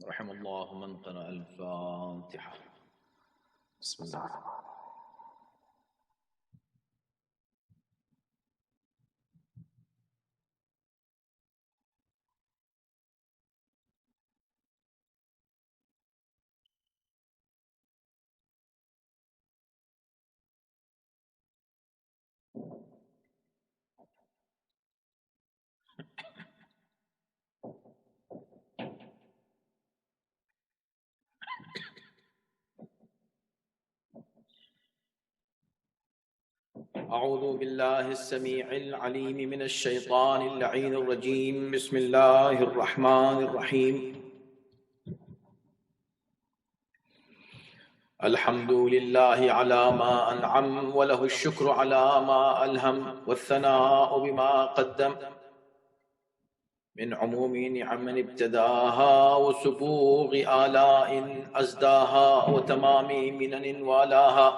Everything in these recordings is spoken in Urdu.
رحم الله من قرأ الفاتحة. بسم الله الرحمن الرحيم. أعوذ بالله السميع العليم من الشيطان اللعين الرجيم. بسم الله الرحمن الرحيم. الحمد لله على ما أنعم وله الشكر على ما ألهم والثناء بما قدم من عموم نعم ابتداها وسبوغ آلاء أزداها وتمام منن والاها.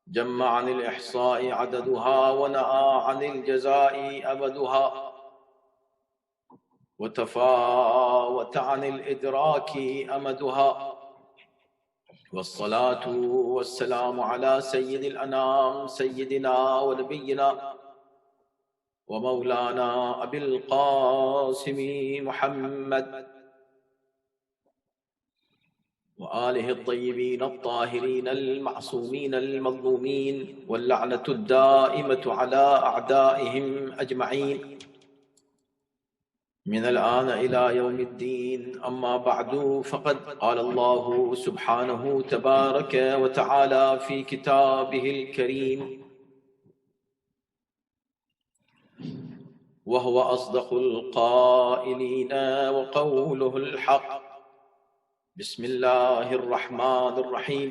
جمع عن الإحصاء عددها ونأى عن الجزاء أبدها وتفاوت عن الإدراك أمدها. والصلاة والسلام على سيد الأنام سيدنا ونبينا ومولانا أبي القاسم محمد وآله الطيبين الطاهرين المعصومين المظلومين واللعنة الدائمة على أعدائهم أجمعين من الآن إلى يوم الدين. أما بعد، فقد قال الله سبحانه تبارك وتعالى في كتابه الكريم: وهو أصدق القائلين وقوله الحق. بسم الله الرحمن الرحيم.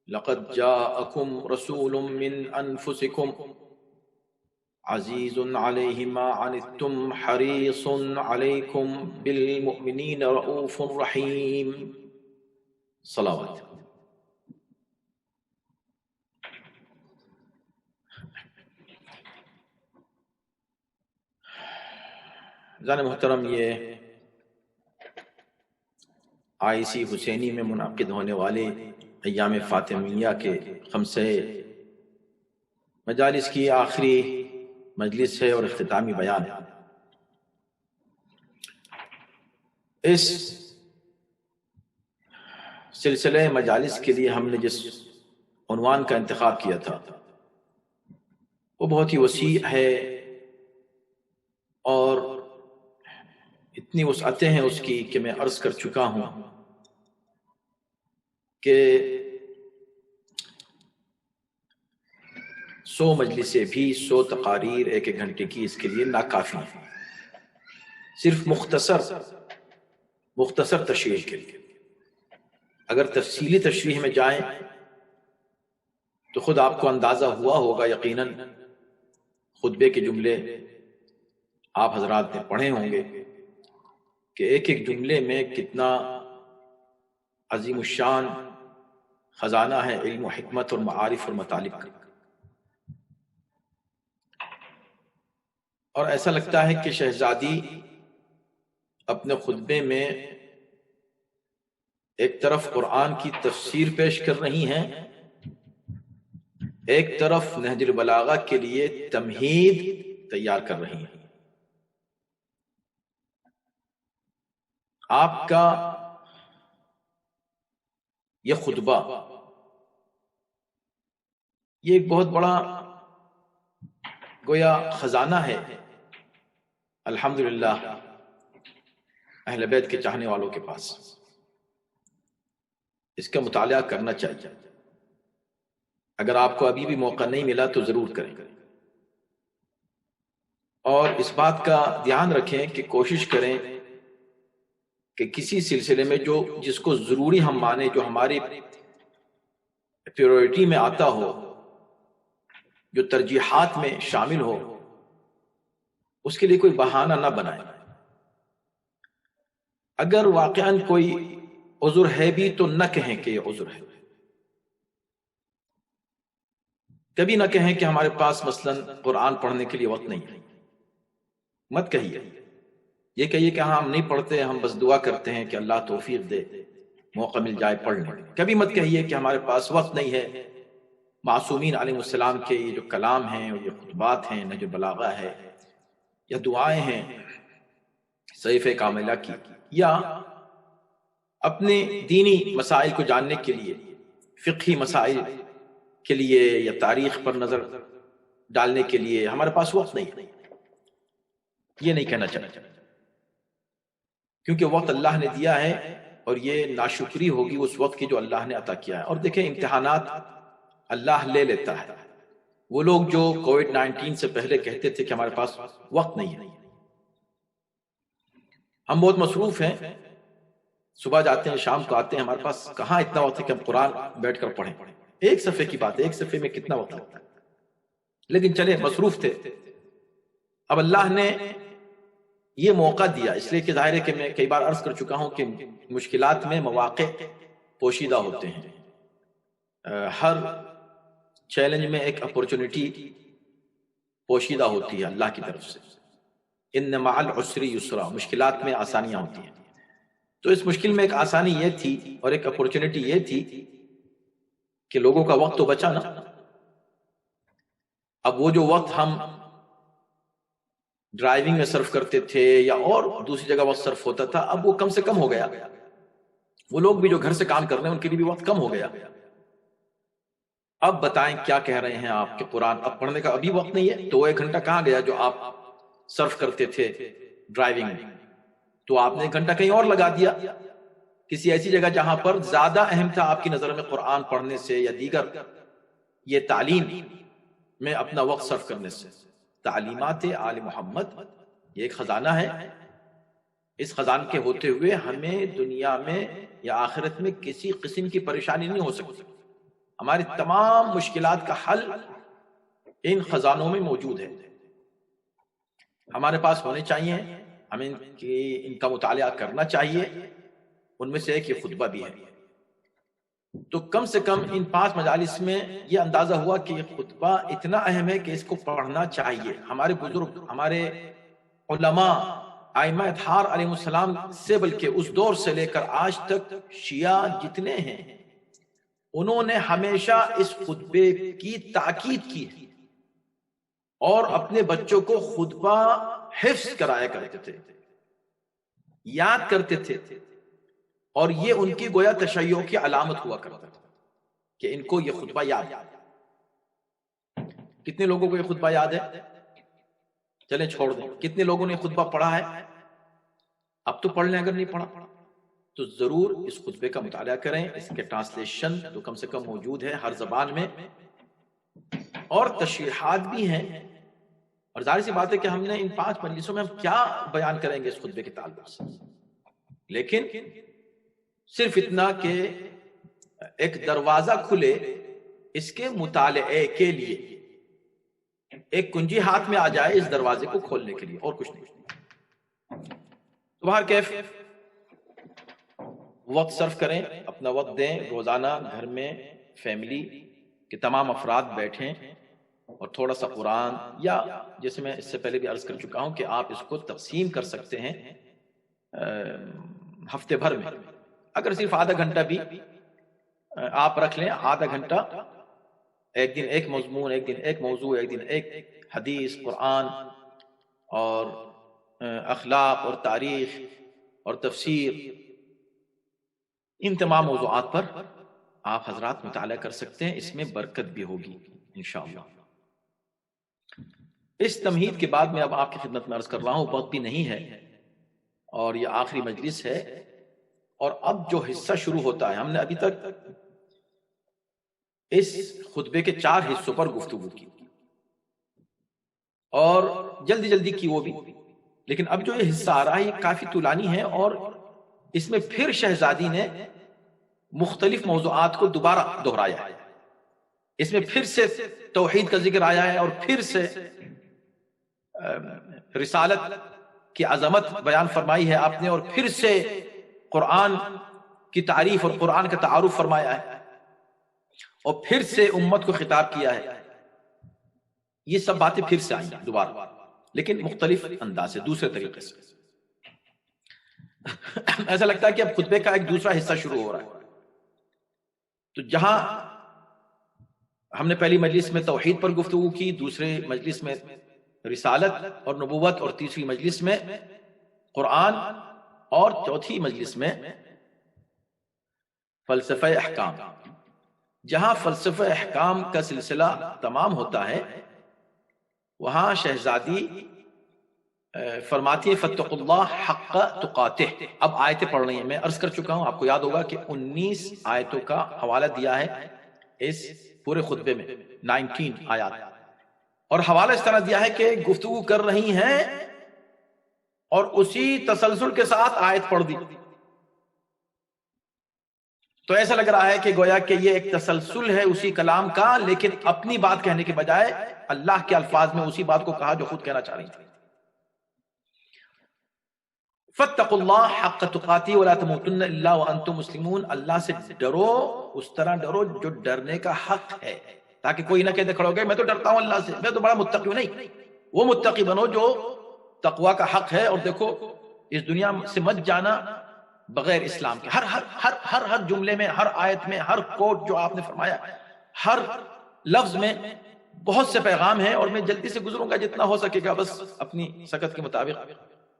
لقد جاءكم رسول من أنفسكم عزيز عليه ما عنتم حريص عليكم بالمؤمنين رؤوف رحيم. صلوات. جان محترم، یہ آئی سی حسینی میں منعقد ہونے والے ایام فاطمیہ کے خمسہ مجالس کی آخری مجلس ہے اور اختتامی بیان ہے۔ اس سلسلے مجالس کے لیے ہم نے جس عنوان کا انتخاب کیا تھا وہ بہت ہی وسیع ہے اور اتنی وسعتیں ہیں اس کی کہ میں عرض کر چکا ہوں کہ 100 مجلسیں بھی 100 تقاریر ایک ایک گھنٹے کی اس کے لیے ناکافی ہیں، صرف مختصر تشریح کے لیے۔ اگر تفصیلی تشریح میں جائیں تو خود آپ کو اندازہ ہوا ہوگا یقیناً، خطبے کے جملے آپ حضرات نے پڑھے ہوں گے کہ ایک ایک جملے میں کتنا عظیم الشان خزانہ ہے علم و حکمت اور معارف اور مطالب کا۔ اور ایسا لگتا ہے کہ شہزادی اپنے خطبے میں ایک طرف قرآن کی تفسیر پیش کر رہی ہیں، ایک طرف نہج البلاغہ کے لیے تمہید تیار کر رہی ہیں۔ آپ کا یہ خطبہ یہ ایک بہت بڑا گویا خزانہ ہے الحمدللہ اہل بیت کے چاہنے والوں کے پاس۔ اس کا مطالعہ کرنا چاہیے، اگر آپ کو ابھی بھی موقع نہیں ملا تو ضرور کریں، اور اس بات کا دھیان رکھیں کہ کوشش کریں کہ کسی سلسلے میں جس کو ضروری ہم مانیں، جو ہماری پریورٹی میں آتا ہو، جو ترجیحات میں شامل ہو، اس کے لیے کوئی بہانہ نہ بنائیں۔ اگر واقعاً کوئی عذر ہے بھی تو نہ کہیں کہ یہ عذر ہے، کبھی نہ کہیں کہ ہمارے پاس مثلاً قرآن پڑھنے کے لیے وقت نہیں ہے، مت کہیے، یہ کہیے کہ ہاں ہم نہیں پڑھتے، ہم بس دعا کرتے ہیں کہ اللہ توفیق دے، موقع مل جائے پڑھنے۔ کبھی مت کہیے کہ ہمارے پاس وقت نہیں ہے۔ معصومین علیہ السلام کے یہ جو کلام ہیں اور یہ خطبات ہیں، نہج البلاغہ ہے یا دعائیں ہیں صحیفہ کاملہ کی، یا اپنے دینی مسائل کو جاننے کے لیے، فقہی مسائل کے لیے یا تاریخ پر نظر ڈالنے کے لیے ہمارے پاس وقت نہیں، یہ نہیں کہنا چاہتا، کیونکہ وقت اللہ نے دیا ہے اور یہ ناشکری ہوگی اس وقت کی جو اللہ نے عطا کیا ہے۔ اور دیکھیں امتحانات اللہ لے لیتا ہے۔ وہ لوگ جو کووڈ 19 سے پہلے کہتے تھے کہ ہمارے پاس وقت نہیں ہے، ہم بہت مصروف ہیں، صبح جاتے ہیں شام کو آتے ہیں، ہمارے پاس کہاں اتنا وقت ہے کہ ہم قرآن بیٹھ کر پڑھیں۔ ایک صفحے کی بات ہے، ایک صفحے میں کتنا وقت لگتا ہے، لیکن چلے مصروف تھے۔ اب اللہ نے یہ موقع دیا، اس لیے کہ ظاہر ہے کہ میں کئی بار عرض کر چکا ہوں کہ مشکلات میں مواقع پوشیدہ ہوتے ہیں، ہر چیلنج میں ایک اپورچونٹی پوشیدہ ہوتی ہے اللہ کی طرف سے۔ ان مع العسر یسرا، مشکلات میں آسانیاں ہوتی ہیں۔ تو اس مشکل میں ایک آسانی یہ تھی اور ایک اپورچونٹی یہ تھی کہ لوگوں کا وقت تو بچا نا۔ اب وہ جو وقت ہم ڈرائیونگ میں صرف کرتے تھے یا اور دوسری جگہ وقت صرف ہوتا تھا، اب وہ کم سے کم ہو گیا۔ وہ لوگ بھی جو گھر سے کام کر رہے ہیں ان کے لیے بھی وقت کم ہو گیا۔ اب بتائیں کیا کہہ رہے ہیں آپ کہ قرآن اب پڑھنے کا ابھی وقت نہیں ہے؟ تو 1 گھنٹہ کہاں گیا جو آپ صرف کرتے تھے ڈرائیونگ میں؟ تو آپ نے 1 گھنٹہ کہیں اور لگا دیا، کسی ایسی جگہ جہاں پر زیادہ اہم تھا آپ کی نظر میں قرآن پڑھنے سے یا دیگر یہ تعلیم میں اپنا وقت صرف کرنے سے۔ تعلیمات آل محمد یہ ایک خزانہ ہے، اس خزانے کے ہوتے ہوئے ہمیں دنیا میں یا آخرت میں کسی قسم کی پریشانی نہیں ہو سکتی۔ ہماری تمام مشکلات کا حل ان خزانوں میں موجود ہے، ہمارے پاس ہونے چاہیے، ہمیں ان کا مطالعہ کرنا چاہیے۔ ان میں سے ایک یہ خطبہ بھی ہے۔ تو کم سے کم ان 5 مجالس میں یہ اندازہ ہوا کہ یہ خطبہ اتنا اہم ہے کہ اس کو پڑھنا چاہیے۔ ہمارے بزرگ، ہمارے علماء، ائمہ اطہار علیہ السلام سے، بلکہ اس دور سے لے کر آج تک شیعہ جتنے ہیں انہوں نے ہمیشہ اس خطبے کی تاکید کی ہے اور اپنے بچوں کو خطبہ حفظ کرایا کرتے تھے، یاد کرتے تھے، اور یہ ان کی گویا تشیع کی علامت ہوا کرتا تھا کہ ان کو یہ خطبہ یاد ہے۔ کتنے لوگوں کو یہ خطبہ یاد ہے؟ چلیں چھوڑ دیں۔ کتنے لوگوں نے خطبہ پڑھا ہے؟ اب تو پڑھ لیں، اگر نہیں پڑھا تو ضرور اس خطبے کا مطالعہ کریں۔ اس کے ٹرانسلیشن تو کم سے کم موجود ہے ہر زبان میں، اور تشریحات بھی ہیں۔ اور ظاہر سی بات ہے کہ ہم نے ان 5 مجلسوں میں ہم کیا بیان کریں گے اس خطبے کے تعلق سے، لیکن صرف اتنا کہ ایک دروازہ کھلے اس کے مطالعے کے لیے، ایک کنجی ہاتھ میں آ جائے اس دروازے کو کھولنے کے لیے، اور کچھ نہیں۔ تو بہر کیف وقت صرف کریں، اپنا وقت دیں، روزانہ گھر میں فیملی کے تمام افراد بیٹھیں اور تھوڑا سا قرآن، یا جیسے میں اس سے پہلے بھی عرض کر چکا ہوں کہ آپ اس کو تقسیم کر سکتے ہیں ہفتے بھر میں، اگر صرف آدھا گھنٹہ بھی آپ رکھ لیں، آدھا گھنٹہ، ایک دن ایک مضمون، ایک دن ایک موضوع، ایک دن ایک حدیث، قرآن اور اخلاق اور تاریخ اور تفسیر، ان تمام موضوعات پر آپ حضرات مطالعہ کر سکتے ہیں، اس میں برکت بھی ہوگی انشاءاللہ۔ اس تمہید کے بعد میں اب آپ کی خدمت میں عرض کر رہا ہوں، وقت بھی نہیں ہے اور یہ آخری مجلس ہے، اور اب جو حصہ شروع ہوتا ہے، ہم نے ابھی تک اس خطبے کے 4 حصوں پر گفتگو کی اور جلدی جلدی کی وہ بھی، لیکن اب جو یہ حصہ آ رہا ہے یہ کافی طولانی ہے، اور اس میں پھر شہزادی نے مختلف موضوعات کو دوبارہ دہرایا ہے۔ اس میں پھر سے توحید کا ذکر آیا ہے، اور پھر سے رسالت کی عظمت بیان فرمائی ہے آپ نے، اور پھر سے قرآن کی تعریف اور قرآن کا تعارف فرمایا ہے، اور پھر سے امت کو خطاب کیا ہے۔ یہ سب باتیں پھر سے آئیں دوبارہ، لیکن مختلف انداز سے، دوسرے طریقے سے۔ ایسا لگتا ہے کہ اب خطبے کا ایک دوسرا حصہ شروع ہو رہا ہے. تو جہاں ہم نے پہلی مجلس میں توحید پر گفتگو کی، دوسرے مجلس میں رسالت اور نبوت، اور تیسری مجلس میں قرآن، اور چوتھی مجلس میں فلسفہ احکام. جہاں فلسفہ احکام کا سلسلہ تمام ہوتا ہے وہاں شہزادی فرماتی ہے فاتقوا اللہ حق تقاتہ. اب آیتیں پڑھ رہی ہیں، میں عرض کر چکا ہوں، آپ کو یاد ہوگا کہ 19 آیتوں کا حوالہ دیا ہے اس پورے خطبے میں، 19 آیات، اور حوالہ اس طرح دیا ہے کہ گفتگو کر رہی ہیں اور اسی تسلسل کے ساتھ آیت پڑھ دی. تو ایسا لگ رہا ہے کہ گویا کہ یہ ایک تسلسل ہے اسی کلام کا، لیکن اپنی بات کہنے کے بجائے اللہ کے الفاظ میں اسی بات کو کہا جو خود کہنا چاہ رہی تھی. فاتقوا اللہ حق تقاتہ ولا تموتن الا وانتم مسلمون. اللہ سے ڈرو، اس طرح ڈرو جو ڈرنے کا حق ہے، تاکہ کوئی نہ کہے کھڑو گے میں تو ڈرتا ہوں اللہ سے، میں تو بڑا متقی ہوں. نہیں، وہ متقی بنو جو تقوی کا حق ہے. اور دیکھو اس دنیا سے مت جانا بغیر اسلام کے. ہر ہر ہر ہر ہر جملے میں، ہر آیت میں، ہر کوٹ جو آپ نے فرمایا، ہر لفظ میں بہت سے پیغام ہیں، اور میں جلدی سے گزروں گا جتنا ہو سکے گا، بس اپنی سکت کے مطابق،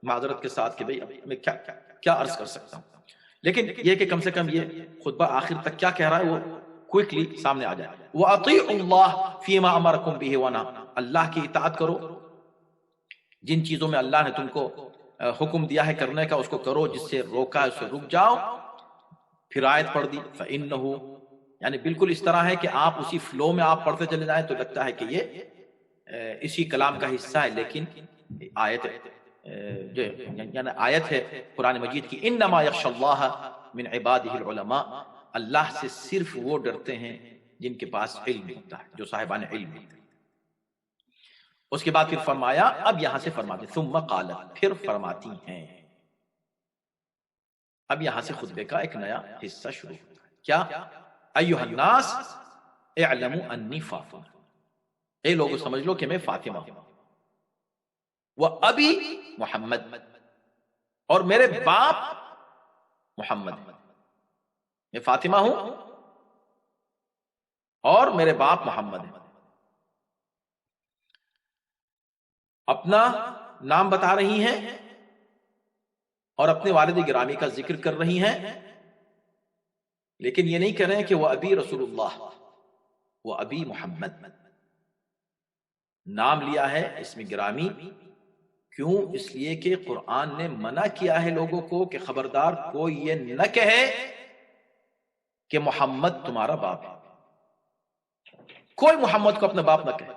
معذرت کے ساتھ کہ بھئی میں کیا عرض کر سکتا ہوں. لیکن یہ کہ کم سے کم یہ خطبہ آخر تک کیا کہہ رہا ہے وہ کوئکلی سامنے آ جائے. وَأَطِيعُوا اللَّهَ فِي مَا أَمَرَكُمْ بِهِ وَنَهَاكُمْ. اللہ کی اطاعت کرو، جن چیزوں میں اللہ نے تم کو حکم دیا ہے کرنے کا اس کو کرو، جس سے روکا ہے اس سے رک جاؤ. پھر آیت پڑھ دی فَإِنَّهُ، یعنی بالکل اس طرح ہے کہ آپ اسی فلو میں آپ پڑھتے چلے جائیں تو لگتا ہے کہ یہ اسی کلام کا حصہ ہے، لیکن آیت یعنی آیت ہے قرآن مجید کی انما یخشی اللہ من عبادہ العلماء. اللہ سے صرف وہ ڈرتے ہیں جن کے پاس علم ہوتا ہے، جو صاحبان علم ہوتے ہیں. اس کے بعد پھر فرمایا، اب یہاں سے فرماتے ثم قالت، پھر فرماتی ہیں. اب یہاں سے خطبے کا ایک نیا حصہ شروع ہوتا ہے. کیا؟ ایھا الناس اعلموا انی فاطمہ. اے لوگوں سمجھ لو کہ میں فاطمہ ہوں. وَأَبِي محمد، اور میرے باپ محمد ہے. میں فاطمہ ہوں اور میرے باپ محمد ہے. اپنا نام بتا رہی ہیں اور اپنے والد گرامی کا ذکر کر رہی ہیں، لیکن یہ نہیں کہہ رہے ہیں کہ وہ ابی رسول اللہ، وہ ابی محمد. نام لیا ہے اسم گرامی. کیوں؟ اس لیے کہ قرآن نے منع کیا ہے لوگوں کو کہ خبردار کوئی یہ نہ کہے کہ محمد تمہارا باپ ہے. کوئی محمد کو اپنا باپ نہ کہے.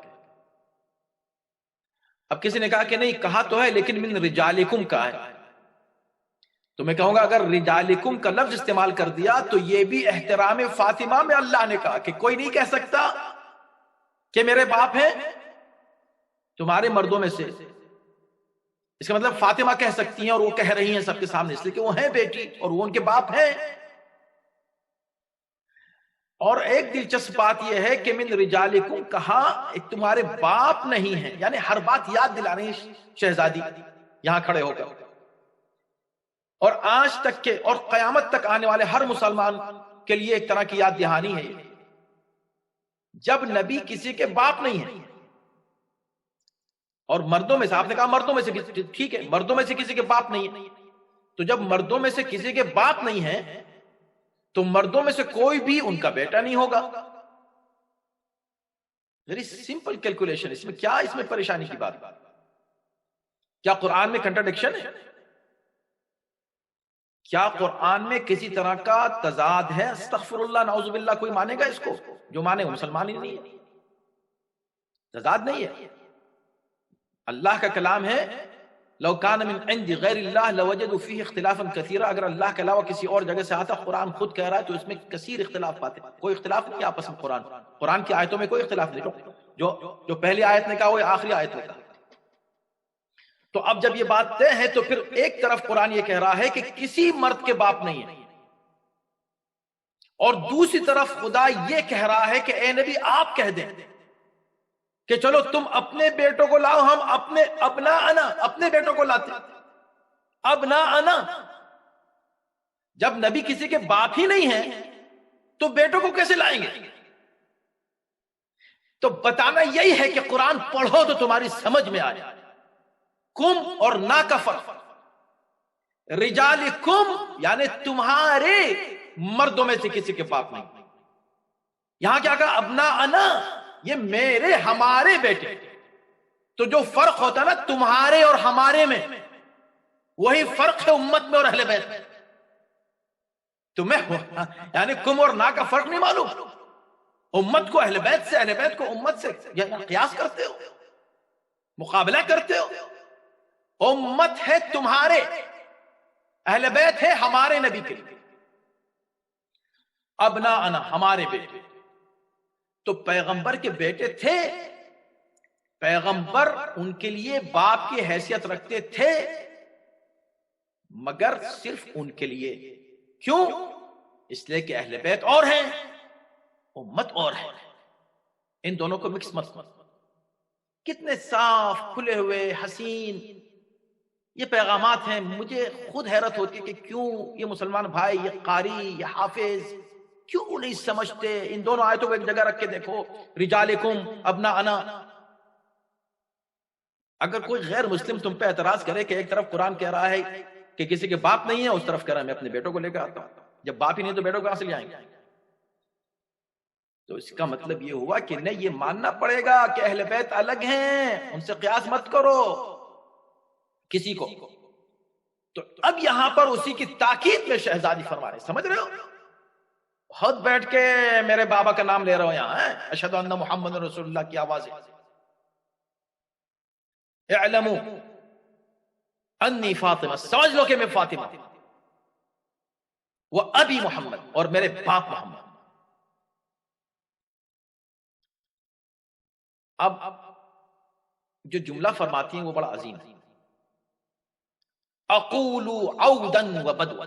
اب کسی نے کہا کہ نہیں، کہا تو ہے لیکن من رجالکم کا ہے. تو میں کہوں گا اگر رجالکم کا لفظ استعمال کر دیا تو یہ بھی احترام فاطمہ میں اللہ نے کہا کہ کوئی نہیں کہہ سکتا کہ میرے باپ ہیں تمہارے مردوں میں سے. اس کا مطلب فاطمہ کہہ سکتی ہیں اور وہ کہہ رہی ہیں سب کے سامنے، اس لیے کہ وہ ہیں بیٹی اور وہ ان کے باپ ہیں. اور ایک دلچسپ بات یہ ہے کہ من رجالکم کہا تمہارے باپ نہیں ہیں، یعنی ہر بات یاد دلا رہی شہزادی یہاں کھڑے ہو کر. اور آج تک کے اور قیامت تک آنے والے ہر مسلمان کے لیے ایک طرح کی یاد دہانی ہے. جب نبی کسی کے باپ نہیں ہے، اور مردوں میں سے آپ نے کہا مردوں میں سے ٹھیک ہے، مردوں میں سے کسی کے باپ نہیں ہے، تو جب مردوں میں سے کسی کے باپ نہیں ہے تو مردوں میں سے کوئی بھی ان کا بیٹا نہیں ہوگا. Very simple calculation. اس میں پریشانی کی بات؟ کیا قرآن میں کنٹراڈکشن ہے؟ کیا قرآن میں کسی طرح کا تضاد ہے؟ استغفر اللہ، نعوذ باللہ. کوئی مانے گا اس کو؟ جو مانے وہ مسلمان ہی نہیں ہے. تضاد نہیں ہے. اللہ کا کلام ہے لو کان من عند غیر اللہ لوجدوا فیہ اختلافا کثیرا. اگر اللہ کے علاوہ کسی اور جگہ سے آتا، قرآن خود کہہ رہا ہے، تو اس میں کثیر اختلاف پاتے. کوئی اختلاف نہیں آپس میں. قرآن کی آیتوں میں کوئی اختلاف نہیں. جو پہلی آیت نے کہا وہ آخری آیت نے کہا. تو اب جب یہ بات طے ہے تو پھر ایک طرف قرآن یہ کہہ رہا ہے کہ کسی مرد کے باپ نہیں ہے، اور دوسری طرف خدا یہ کہہ رہا ہے کہ اے نبی آپ کہہ دیں کہ چلو تم اپنے بیٹوں کو لاؤ، ہم اپنے بیٹوں کو لاتے. ابنا انا جب نبی کسی کے باپ ہی نہیں ہیں تو بیٹوں کو کیسے لائیں گے؟ تو بتانا یہی ہے کہ قرآن پڑھو تو تمہاری سمجھ میں آئے کم اور نا کا فرق. رجالکم یعنی تمہارے مردوں میں سے کسی کے باپ نہیں. یہاں کیا کہا؟ ابناءنا، یہ میرے ہمارے بیٹے. تو جو فرق ہوتا ہے نا تمہارے اور ہمارے میں، وہی فرق ہے امت میں اور اہل بیت میں. تمہیں یعنی کم اور نا کا فرق نہیں معلوم؟ امت کو اہل بیت سے، اہل بیت کو امت سے قیاس کرتے ہو، مقابلہ کرتے ہو. امت ہے تمہارے، اہل بیت ہے ہمارے نبی کے لیے. ابناءنا ہمارے بیٹے. تو پیغمبر کے بیٹے تھے، پیغمبر ان کے لیے باپ کی حیثیت رکھتے تھے، مگر صرف ان کے لیے. کیوں؟ اس لیے کہ اہل بیت اور ہیں، امت اور ہے. ان دونوں کو مکس مت. کتنے صاف کھلے ہوئے حسین یہ پیغامات ہیں. مجھے خود حیرت ہوتی ہے کہ کیوں یہ مسلمان بھائی، یہ قاری، یہ حافظ کیوں نہیں سمجھتے؟ ان دونوں آیتوں کو ایک جگہ رکھ کے دیکھو، رجالکم ابناءنا. اگر کوئی غیر مسلم تم پہ اعتراض کرے کہ ایک طرف قرآن کہہ رہا ہے کہ کسی کے باپ نہیں ہے، اس طرف کہہ رہا ہے میں اپنے بیٹوں کو لے کے آتا ہوں، جب باپ ہی نہیں تو بیٹوں کہاں سے لے آئیں گے؟ تو اس کا مطلب یہ ہوا کہ نہیں، یہ ماننا پڑے گا کہ اہل بیت الگ ہیں، ان سے قیاس مت کرو کسی کو. تو اب یہاں پر اسی کی تاکید میں شہزادی فرما رہے، سمجھ رہے ہو؟ خود بیٹھ کے میرے بابا کا نام لے رہا ہوں یہاں، اشہد ان محمد رسول اللہ کی آواز ہے. اعلموا انی فاطمہ، سمجھ لو کہ میں فاطمہ، وہ ابی محمد، اور میرے باپ محمد. اب جو جملہ فرماتی ہیں وہ بڑا عظیم ہے. اقول عودا وبدوا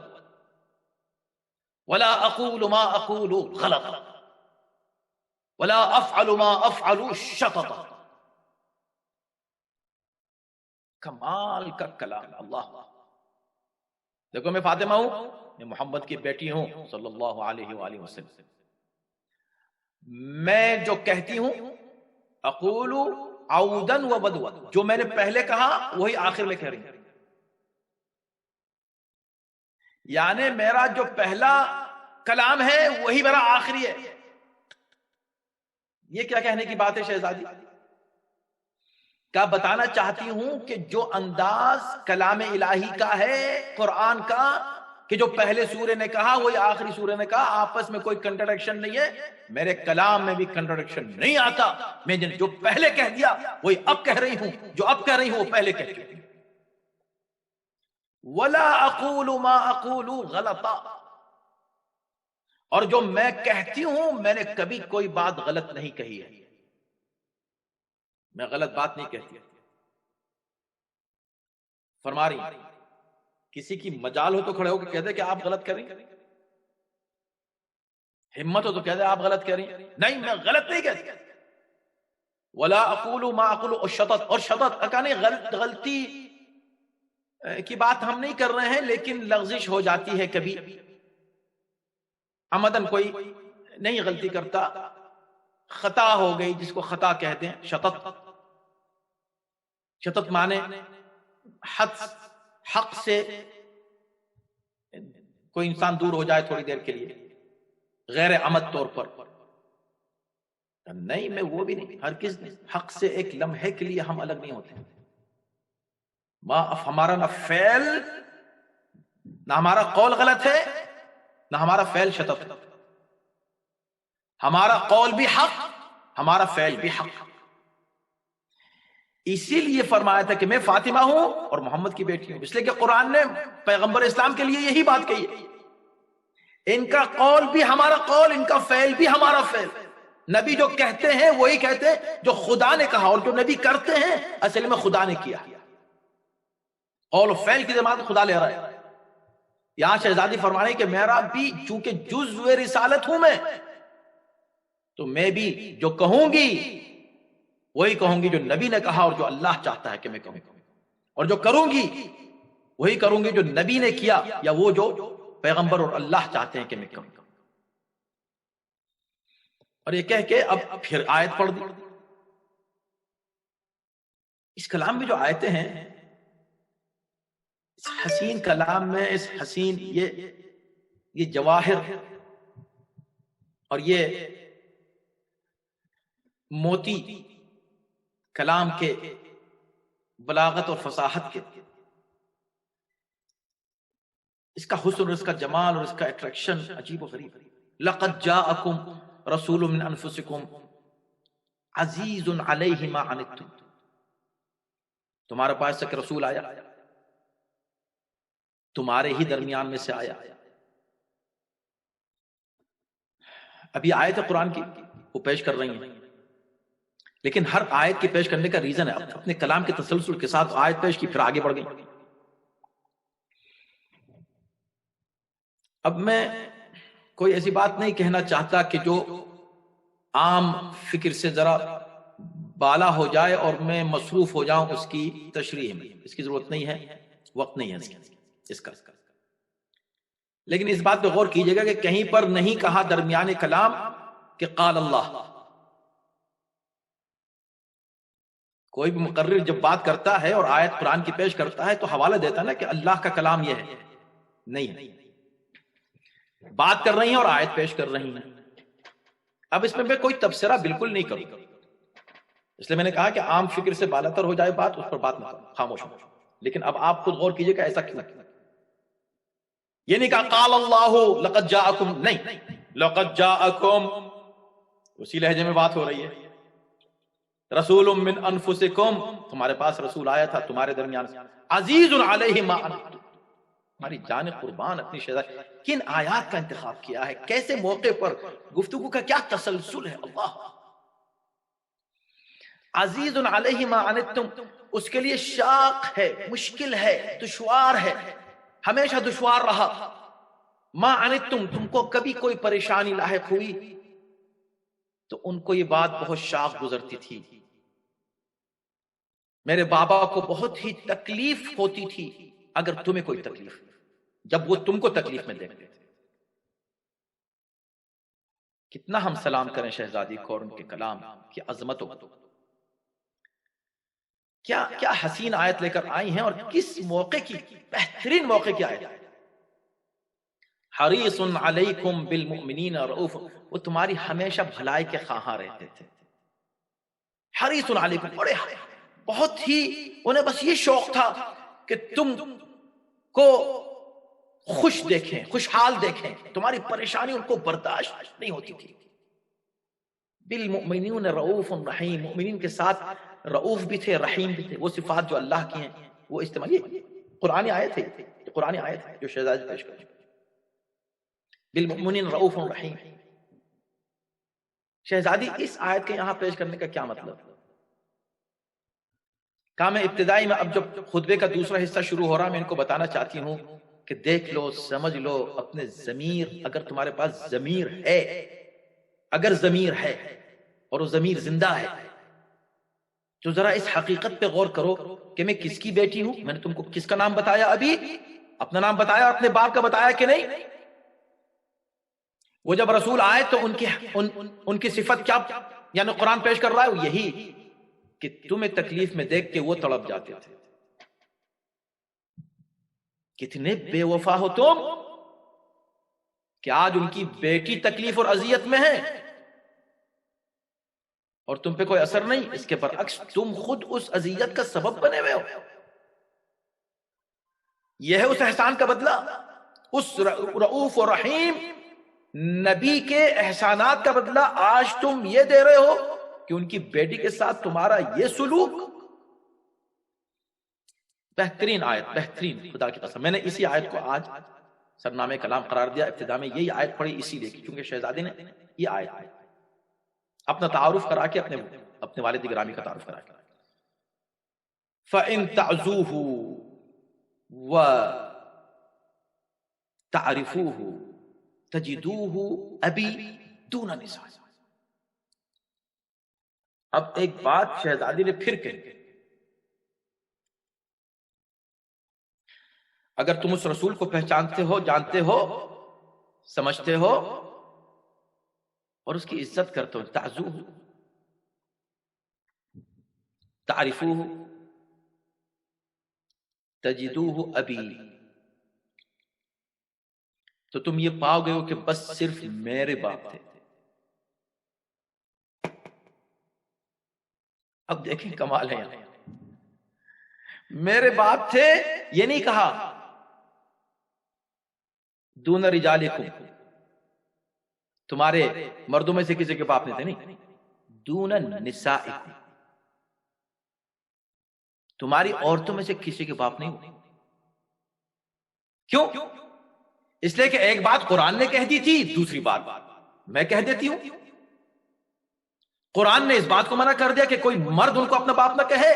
ولا اقول ما اقول غلطا ولا افعل ما افعل شططا. کمال کا کلام. اللہ دیکھو، میں فاطمہ ہوں، میں محمد کی بیٹی ہوں صلی اللہ علیہ وآلہ وسلم. میں جو کہتی ہوں اقول عودا وبدوا، جو میں نے پہلے کہا وہی آخر میں کہہ رہی ہوں. یعنی میرا جو پہلا کلام ہے وہی میرا آخری ہے. یہ کیا کہنے کی بات ہے شہزادی؟ کیا بتانا چاہتی ہوں کہ جو انداز کلام الہی کا ہے، قرآن کا، کہ جو پہلے سورے نے کہا وہی آخری سورے نے کہا، آپس میں کوئی کنٹرڈکشن نہیں ہے. میرے کلام میں بھی کنٹرڈکشن نہیں آتا. میں جو پہلے کہہ دیا وہی اب کہہ رہی ہوں، جو اب کہہ رہی ہوں وہ پہلے کہہ چکی. ولا اقول ما اقول غلطا، اور جو میں کہتی ہوں میں نے کبھی کوئی بات غلط نہیں کہی ہے. میں غلط بات نہیں کہتی. فرما رہی کسی کی مجال ہو تو کھڑے ہو کے کہہ دے کہ آپ غلط کریں، ہمت ہو تو کہہ دے آپ غلط کریں. نہیں، میں غلط نہیں کہتی. ولا اقول ما اقول الشطط، اور شطط اکانے غلطی کی بات ہم نہیں کر رہے ہیں، لیکن لغزش ہو جاتی ہے کبھی. عمدن کوئی نہیں غلطی کرتا، خطا ہو گئی جس کو خطا کہتے ہیں. شطط، شطط مانے حق سے کوئی انسان دور ہو جائے تھوڑی دیر کے لیے غیر عمد طور پر. نہیں، میں وہ بھی نہیں، ہرگز نہیں. حق سے ایک لمحے کے لیے ہم الگ نہیں ہوتے. ہمارا نہ فعل، نہ ہمارا قول غلط ہے، نہ ہمارا فعل شطط. ہمارا قول بھی حق، ہمارا فعل بھی حق. اسی لیے فرمایا تھا کہ میں فاطمہ ہوں اور محمد کی بیٹی ہوں، اس لیے کہ قرآن نے پیغمبر اسلام کے لیے یہی بات کہی ہے. ان کا قول بھی ہمارا قول، ان کا فعل بھی ہمارا فعل. نبی جو کہتے ہیں وہی کہتے ہیں جو خدا نے کہا، اور جو نبی کرتے ہیں اصل میں خدا نے کیا. قول و فعل کی ضمانت خدا لے رہا ہے. یہاں شہزادی فرما رہے کہ میرا بھی چونکہ جزء رسالت ہوں میں، تو میں بھی جو کہوں گی وہی کہوں گی جو نبی نے کہا اور جو اللہ چاہتا ہے کہ میں کہوں. اور جو کروں گی وہی کروں گی جو نبی نے کیا یا وہ جو پیغمبر اور اللہ چاہتے ہیں کہ میں کم کروں. اور یہ کہہ کے اب پھر آیت پڑھ دی. اس کلام میں جو آیتیں ہیں، اس حسین کلام میں، اس حسین یہ جواہر اور یہ موتی کلام کے بلاغت اور فصاحت کے، اس کا حسن اور اس کا جمال اور اس کا اٹریکشن عجیب و غریب. لقد جاءکم رسول من انفسکم عزیز علیہ ما عنتم، تمہارے پاس ایک رسول آیا، تمہارے ہی درمیان میں سے آیا. ابھی آیت قرآن کی وہ پیش کر رہی ہیں، لیکن ہر آیت کے پیش کرنے کا ریزن ہے. اپنے کلام کے تسلسل کے ساتھ آیت پیش کی، پھر آگے بڑھ گئی. اب میں کوئی ایسی بات نہیں کہنا چاہتا کہ جو عام فکر سے ذرا بالا ہو جائے اور میں مصروف ہو جاؤں اس کی تشریح میں. اس کی ضرورت نہیں ہے، وقت نہیں ہے اس کا. لیکن اس بات پہ غور کیجئے گا کہ کہیں پر نہیں کہا درمیان کلام کہ قال اللہ. کوئی بھی مقرر جب بات کرتا ہے اور آیت قرآن کی پیش کرتا ہے تو حوالہ دیتا ہے نا کہ اللہ کا کلام یہ ہے. نہیں ہے، بات کر رہی ہیں اور آیت پیش کر رہی ہیں. اب اس میں کوئی تبصرہ بالکل نہیں کروں، اس لیے میں نے کہا کہ عام فکر سے بالاتر ہو جائے بات، اس پر بات نہ کروں، خاموش ہو. لیکن اب آپ خود غور کیجئے کہ ایسا کیوں. یہ نہیں کہا قال اللہ لقد جاءکم، نہیں، لقد جاءکم اسی لہجے میں بات ہو رہی ہے. رسول من انفسکم، تمہارے پاس رسول آیا تھا تمہارے درمیان سے. عزیز علیہ ما عنتم، ہماری جان قربان اپنی شہزادی. کن آیات کا انتخاب کیا ہے، کیسے موقع پر، گفتگو کا کیا تسلسل ہے. اللہ عزیز علیہ ما عنتم، اس کے لیے شاق ہے، مشکل ہے، دشوار ہے، ہمیشہ دشوار رہا. ما عنتم، تم کو کبھی کوئی پریشانی لاحق ہوئی تو ان کو یہ بات بہت شاق گزرتی تھی. میرے بابا کو بہت ہی تکلیف ہوتی تھی اگر تمہیں کوئی تکلیف، جب وہ تم کو تکلیف میں دیکھتے تھے. کتنا ہم سلام کریں شہزادی کو اور ان کے کلام کی عظمتوں. کیا حسین آیت لے کر آئی ہیں، اور کس موقع کی، بہترین موقع کی آیت. حریص علیکم بالمؤمنین رؤوف، وہ تمہاری ہمیشہ بھلائی کے خواہاں رہتے تھے. حریص علیکم، بہت ہی انہیں بس یہ شوق تھا کہ تم کو خوش دیکھیں، خوشحال دیکھیں. تمہاری پریشانی ان کو برداشت نہیں ہوتی تھی. بالمؤمنین رؤوف رحیم، مؤمنین کے ساتھ رؤوف بھی تھے، رحیم بھی تھے. وہ صفات جو اللہ کی ہیں وہ استعمال، یہ قرآن آیت ہے، قرآن آیت ہے جو شہزادی پیش کر. بالمؤمنین رؤوف رحیم. شہزادی اس آیت کے یہاں پیش کرنے کا کیا مطلب؟ کہا میں ابتدائی میں اب جب خطبے کا دوسرا حصہ شروع ہو رہا میں ان کو بتانا چاہتی ہوں کہ دیکھ لو، سمجھ لو اپنے ضمیر، اگر تمہارے پاس ضمیر ہے، اگر ضمیر ہے اور وہ ضمیر زندہ ہے تو ذرا اس حقیقت پہ غور کرو کہ میں کس کی بیٹی ہوں. میں نے تم کو کس کا نام بتایا، ابھی اپنا نام بتایا، اپنے باپ کا بتایا کہ نہیں. وہ جب رسول آئے تو ان کی صفت کیا، یعنی قرآن پیش کر رہا ہے یہی کہ تمہیں تکلیف میں دیکھ کے وہ تڑپ جاتے تھے. کتنے بے وفا ہو تم کہ آج ان کی بیٹی تکلیف اور اذیت میں ہے اور تم پہ کوئی اثر نہیں. اس کے برعکس تم خود اس اذیت کا سبب بنے ہوئے ہو. یہ ہے اس احسان کا بدلہ. اس رؤوف و رحیم نبی کے احسانات کا بدلہ آج تم یہ دے رہے ہو کہ ان کی بیٹی کے ساتھ تمہارا یہ سلوک. بہترین آیت، بہترین، خدا کی قسم. میں نے اسی آیت کو آج سرنامے کلام قرار دیا. ابتدا میں یہی آیت پڑھی اسی لیے کیونکہ شہزادی نے یہ آیت اپنا تعارف کرا کے اپنے والد گرامی کا تعارف کرا کے فَإِن تَعْزُوهُ وَتَعْرِفُوهُ تَجِدُوهُ أَبِي دُونَ نِسَاءٍ. اب ایک بات شہزادی نے پھر کہی، اگر تم اس رسول کو پہچانتے ہو، جانتے ہو، سمجھتے ہو اور اس کی عزت کرتے ہو، تعزوہ تعرفوہ تجدوہ ابی، تو تم یہ پاؤ گے ہو کہ بس صرف میرے باپ تھے۔ اب دیکھیں کمال ہے یہاں، میرے باپ تھے یہ نہیں کہا دون رجالکم، تمہارے مردوں میں سے کسی کے باپ نہیں تھے، نہیں، دون نسائکم، تمہاری عورتوں میں سے کسی کے باپ نہیں ہوتے۔ کیوں؟ اس لیے کہ ایک بات قرآن نے کہہ دی تھی، دوسری بات میں کہہ دیتی ہوں۔ قرآن نے اس بات کو منع کر دیا کہ کوئی مرد ان کو اپنا باپ نہ کہے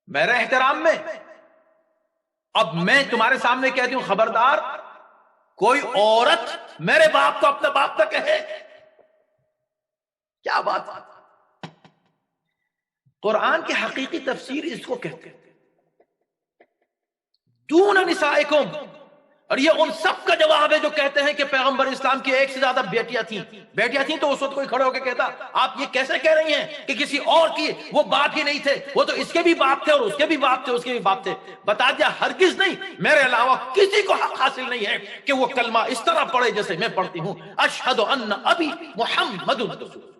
میرے احترام میں۔ اب میں تمہارے سامنے کہتی ہوں خبردار کوئی عورت میرے باپ کو اپنا باپ نہ کہے۔ کیا بات! قرآن کی حقیقی تفسیر اس کو کہتے ہیں دون نسائکم، اور یہ ان سب کا جواب ہے جو کہتے ہیں کہ پیغمبر اسلام کی ایک سے زیادہ بیٹیاں تھیں تو اس وقت کوئی کھڑے ہو کے کہتا آپ یہ کیسے کہہ رہی ہیں کہ کسی اور کی وہ باپ ہی نہیں تھے، وہ تو اس کے بھی باپ تھے اور اس کے بھی باپ تھے، اس کے بھی باپ تھے۔ بتا دیا ہرگز نہیں، میرے علاوہ کسی کو حق حاصل نہیں ہے کہ وہ کلمہ اس طرح پڑھے جیسے میں پڑھتی ہوں، اشہد ان ابی محمد رسول،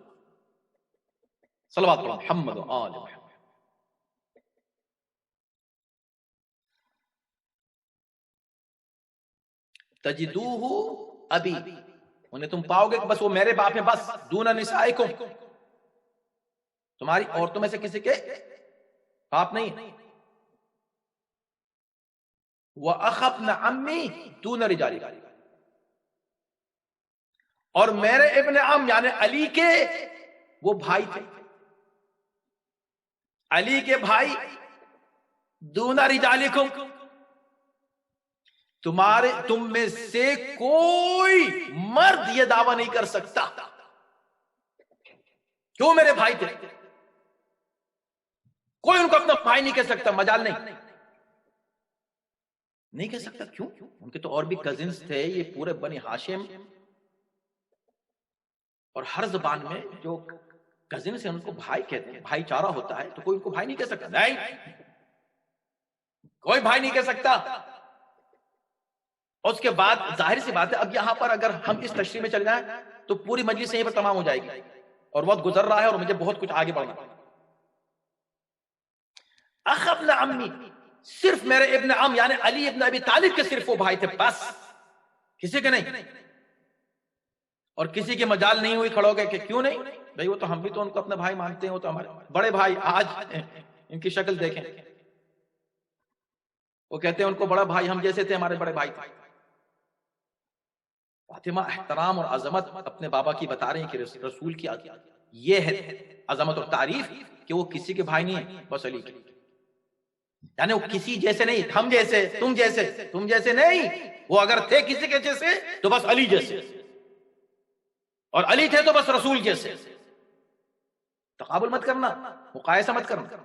صلوات اللہ محمد و آل محمد۔ تجدوہ ابی، انہیں تم پاؤ گے کہ بس وہ میرے باپ ہیں، بس دون نسائکم، تمہاری عورتوں میں سے کسی کے باپ نہیں۔ وَأَخَ ابْنَ عَمِّي دُونَ رِجَالِكَ، اور میرے ابن عم یعنی علی کے وہ بھائی تھے، علی کے بھائی دون رجالکم، تم میں سے کوئی مرد یہ دعویٰ نہیں کر سکتا کیوں میرے بھائی تھے، کوئی ان کو اپنا بھائی نہیں کہہ سکتا، مجال نہیں کہہ سکتا۔ کیوں؟ ان کے تو اور بھی کزنز تھے، یہ پورے بنی ہاشم، اور ہر زبان میں جو کزنز ہیں ان کو بھائی کہتے ہیں، بھائی چارہ ہوتا ہے، تو کوئی ان کو بھائی نہیں کہہ سکتا، نہیں، کوئی بھائی نہیں کہہ سکتا۔ اور اس کے بعد ظاہر سی بات ہے، اب یہاں پر اگر ہم اس تشریح میں چل جائیں تو پوری مجلس یہیں پر تمام ہو جائے گی، اور وقت گزر رہا ہے اور مجھے بہت کچھ آگے بڑھنا۔ اخ ابن عمی، صرف میرے ابن عم یعنی علی ابن ابی طالب کے صرف وہ بھائی تھے، بس کسی کے نہیں، اور کسی کے مجال نہیں ہوئی کھڑو گے کہ کیوں نہیں بھئی، وہ تو ہم بھی تو ان کو اپنا بھائی مانتے ہیں، وہ تو ہمارے بڑے بھائی، آج ان کی شکل دیکھیں، وہ کہتے ہیں ان کو بڑا بھائی ہم جیسے تھے، ہمارے بڑے بھائی تھے۔ فاطمہ احترام اور عظمت اپنے بابا کی بتا رہی ہیں کہ رسول کی یہ ہے عظمت اور تعریف کہ وہ کسی کے بھائی نہیں ہیں، بس علی کے، یعنی وہ کسی جیسے نہیں، ہم جیسے، تم جیسے نہیں، وہ اگر تھے کسی کے جیسے تو بس علی جیسے، اور علی تھے تو بس رسول جیسے۔ تقابل مت کرنا، مقایسہ مت کرنا۔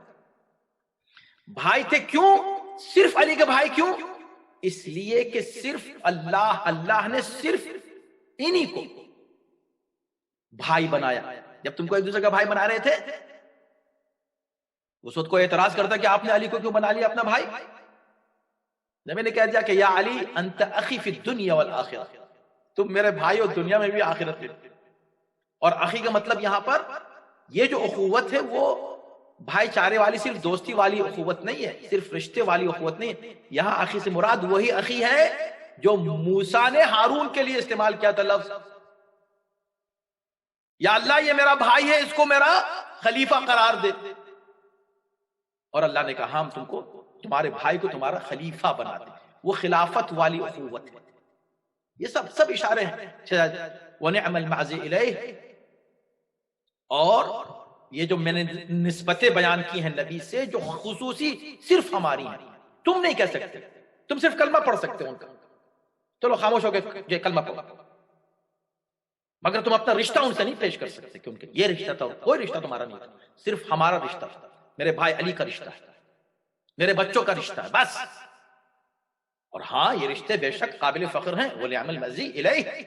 بھائی تھے کیوں؟ صرف علی کے بھائی کیوں؟ اس لیے کہ صرف اللہ نے صرف انہی کو بھائی بنایا۔ جب تم کو ایک دوسرے کا بھائی بنا رہے تھے، اس وقت کوئی اعتراض کرتا کہ آپ نے علی کو کیوں بنا لیا اپنا بھائی؟ نبی نے کہہ دیا کہ یا علی انت اخی فی الدنیا والآخرہ، تم میرے بھائی ہو دنیا میں بھی آخرت میں۔ اور اخی کا مطلب یہاں پر یہ جو اخوت ہے وہ بھائی چارے والی، صرف دوستی والی اخوت نہیں ہے، صرف رشتے والی اخوت نہیں ہے۔ یہاں اخی سے مراد وہی اخی ہے جو موسیٰ نے ہارون کے لیے استعمال کیا تھا لفظ، یا اللہ یہ میرا بھائی ہے، اس کو میرا خلیفہ قرار دے، اور اللہ نے کہا ہم تم کو، تمہارے بھائی کو تمہارا خلیفہ بنا دے۔ وہ خلافت والی اخوت ہے۔ یہ سب اشارے ہیں۔ وَنِعْمَ الْمَعْزِ إِلَيْهِ، اور یہ جو میں نے نسبتیں بیان کی ہیں نبی سے، جو خصوصی صرف ہماری ہیں، تم نہیں کہہ سکتے، تم صرف کلمہ پڑھ سکتے ہو ان کا، چلو خاموش ہو گئے یہ کلمہ پڑھو، مگر تم اپنا رشتہ ان سے نہیں پیش کر سکتے کہ ان کے یہ رشتہ تھا، کوئی رشتہ تمہارا نہیں تھا، صرف ہمارا رشتہ تھا، میرے بھائی علی کا رشتہ ہے، میرے بچوں کا رشتہ ہے، بس اور ہاں یہ رشتے بے شک قابل فخر ہیں، وَلِعْمَ الْمَزِي إِلَيْهِ،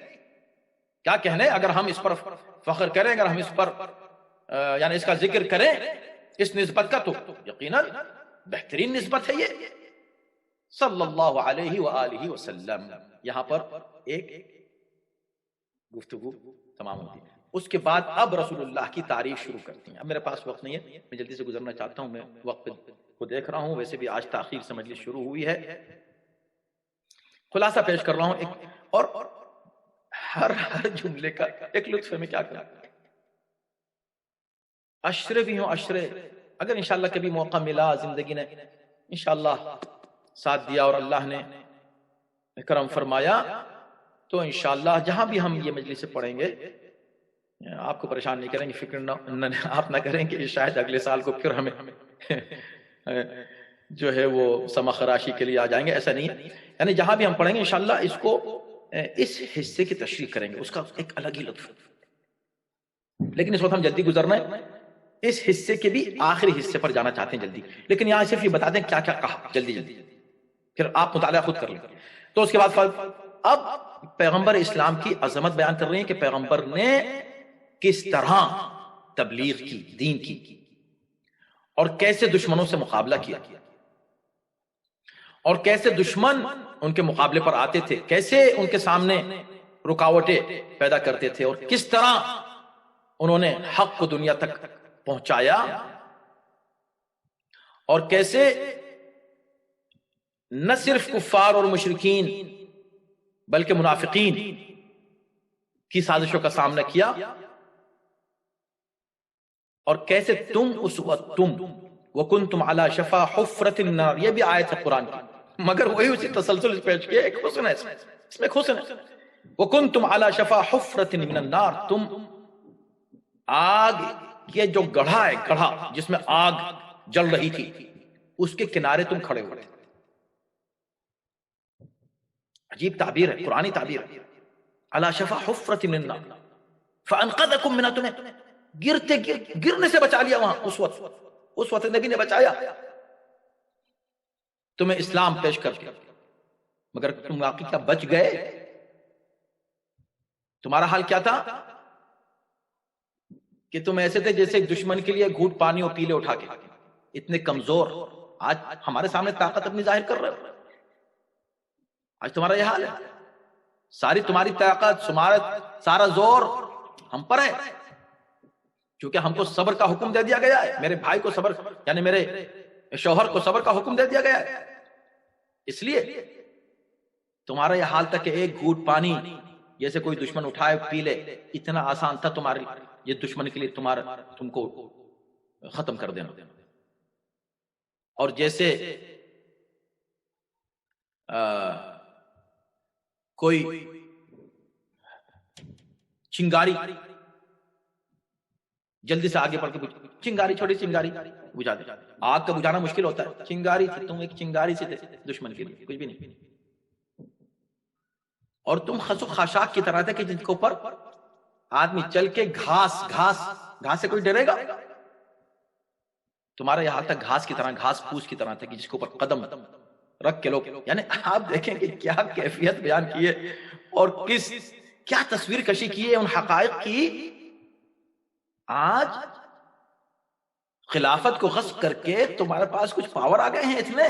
کیا کہنے اگر ہم اس پر فخر کریں، اگر ہم اس پر یعنی اس کا ذکر کریں اس نسبت کا، تو یقیناً بہترین نسبت ہے یہ صلی اللہ علیہ وآلہ وسلم۔ یہاں پر ایک گفتگو تمام ہوتی ہے، اس کے بعد اب رسول اللہ کی تعریف شروع کرتی ہیں۔ اب میرے پاس وقت نہیں ہے، میں جلدی سے گزرنا چاہتا ہوں، میں وقت کو دیکھ رہا ہوں، ویسے بھی آج تاخیر سے مجلس شروع ہوئی ہے۔ خلاصہ پیش کر رہا ہوں ایک، اور ہر جملے کا ایک لطف ہے، میں کیا کروں، اشرے بھی ہوں اشرے، اگر انشاءاللہ کبھی موقع ملا، زندگی نے انشاءاللہ ساتھ دیا اور اللہ نے کرم فرمایا، تو انشاءاللہ جہاں بھی ہم یہ مجلس سے پڑھیں گے آپ کو پریشان نہیں کریں گے، فکر آپ نہ کریں کہ شاید اگلے سال کو پھر ہمیں جو ہے وہ سما خراشی کے لیے آ جائیں گے، ایسا نہیں ہے، یعنی جہاں بھی ہم پڑھیں گے انشاءاللہ اس کو اس حصے کی تشریح کریں گے، اس کا ایک الگ ہی لطف ہے۔ لیکن اس وقت ہم جلدی گزرنا ہے، اس حصے کے بھی آخری حصے پر جانا چاہتے ہیں جلدی، لیکن یہاں صرف یہ بتا دیں کیا کیا کہا جلدی جلدی، پھر آپ مطالعہ خود کر لیں۔ تو اس کے بعد اب پیغمبر اسلام کی عظمت بیان کر رہے ہیں کہ پیغمبر نے کس طرح تبلیغ کی، دین کی، اور کیسے دشمنوں سے مقابلہ کیا، اور کیسے دشمن ان کے مقابلے پر آتے تھے، کیسے ان کے سامنے رکاوٹیں پیدا کرتے تھے، اور کس طرح انہوں نے حق کو دنیا تک پہنچایا، اور کیسے نہ صرف کفار اور مشرکین بلکہ منافقین کی سازشوں کا سامنا کیا، اور کیسے تم اس وقت وَكُنْتُمْ عَلَى شَفَا حُفْرَةٍ النَّارِ، یہ بھی آیت ہے قرآن کی، مگر وہی اسی تسلسل پیش کیا، ایک حسن ہے اس میں ایک حسن ہے، وَكُنْتُمْ عَلَى شَفَا حُفْرَةٍ مِّنَ النَّارِ، تم آگ کے جو گڑھا ہے، گڑھا جس میں آگ جل رہی تھی، اس کے کنارے تم کھڑے ہوئے تھے۔ عجیب تعبیر ہے، قرآنی تعبیر ہے، عَلَى شَفَا حُفْرَةٍ مِّنَ النَّارِ فَأَنْقَذَكُم مِّنْهَا، تمہیں گرنے سے بچا لیا، وہاں اس وقت نبی نے بچایا تمہیں اسلام پیش کر کے، مگر تم واقعی کیا بچ گئے؟ تمہارا حال کیا تھا کہ تم ایسے تھے جیسے دشمن کے لیے گھوٹ پانی اور پیلے اٹھا کے، اتنے کمزور۔ آج ہمارے سامنے طاقت اپنی ظاہر کر رہے ہو، آج تمہارا یہ حال ہے، ساری تمہاری طاقت، سارا زور ہم پر ہے، کیونکہ ہم کو صبر کا حکم دے دیا گیا ہے، میرے بھائی کو صبر، یعنی میرے شوہر کو صبر کا حکم دے دیا گیا ہے، اس لیے تمہارا یہ حال تھا کہ ایک گھوٹ پانی جیسے کوئی دشمن اٹھائے پی لے، اتنا آسان تھا تمہارے یہ دشمن کے لیے تم کو ختم کر دینا۔ اور جیسے کوئی چنگاری جلدی سے آگے بڑھ کے چنگاری، چھوٹی چنگاری بجھا دے، آگ کا بجھانا مشکل ہوتا ہے، چنگاری تھی، تم ایک چنگاری سے تھے دشمن کے لیے، کچھ بھی نہیں، اور تم خس و خاشاک کی طرح تھے کہ جن کے اوپر آدمی چل کے گھاس سے کوئی ڈرے گا؟ تمہارا یہ حال تک گھاس کی طرح، گھاس پھوس کی طرح تھا کہ جس کے اوپر قدم رکھ کے لوگ، یعنی آپ دیکھیں کہ کیا کیفیت بیان کی ہے اور کیا تصویر کشی کی ہے ان حقائق کی۔ آج خلافت کو غصب کر کے تمہارے پاس کچھ پاور آ گئے ہیں اتنے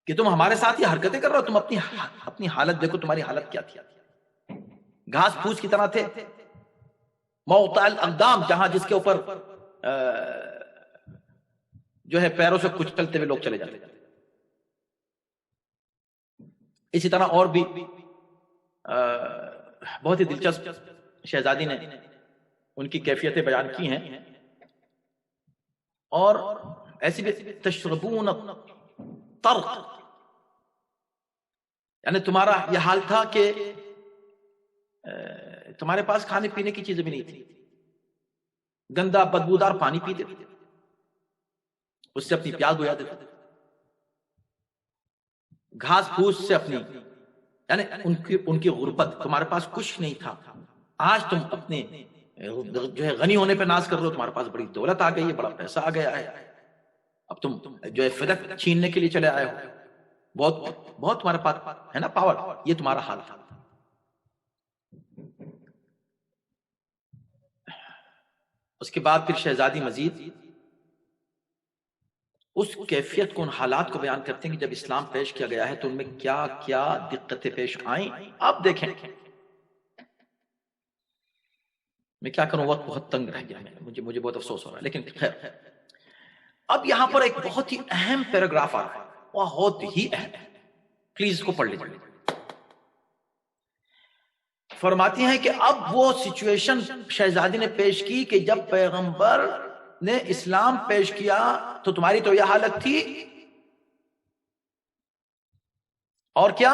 کہ تم ہمارے ساتھ یہ حرکتیں کر رہے ہو، تم اپنی حالت دیکھو، تمہاری حالت کیا تھی، گھاس پھوس کی طرح تھے، موطع الاقدام، جہاں جس کے اوپر جو ہے پیروں سے کچلتے ہوئے لوگ چلے جاتے۔ اسی طرح اور بھی بہت ہی دلچسپ شہزادی نے ان کی کیفیتیں بیان کی ہیں، اور ایسی بھی تشربون طرق، یعنی تمہارا یہ حال تھا کہ تمہارے پاس کھانے پینے کی چیزیں بھی نہیں تھی، گندا بدبودار پانی پیتے تھے، اس سے اپنی پیاس بجھا دیتے تھے، گھاس پھوس سے اپنی، یعنی ان کی غربت، تمہارے پاس کچھ نہیں تھا۔ آج تم اپنے جو ہے غنی ہونے پہ ناز کر رہے ہو، تمہارے پاس بڑی دولت آ گئی ہے، بڑا پیسہ آ گیا ہے، اب تم جو ہے فدق چھیننے کے لیے چلے آئے ہو۔ بہت بہت تمہارے پاس ہے نا پاور، یہ تمہارا حال تھا. اس کے بعد پھر شہزادی مزید اس کیفیت کو، ان حالات کو بیان کرتے ہیں کہ جب اسلام پیش کیا گیا ہے تو ان میں کیا کیا دقتیں پیش آئیں. آپ دیکھیں، میں کیا کروں، وقت بہت تنگ رہ گیا، مجھے بہت افسوس ہو رہا ہے، لیکن خیر. اب یہاں پر ایک بہت ہی اہم پیراگراف آ رہا ہے، بہت ہی اہم، پلیز اس کو پڑھ لیجیے. فرماتی ہیں کہ اب وہ سچویشن شہزادی نے پیش کی کہ جب پیغمبر نے اسلام پیش کیا تو تمہاری تو یہ حالت تھی، اور کیا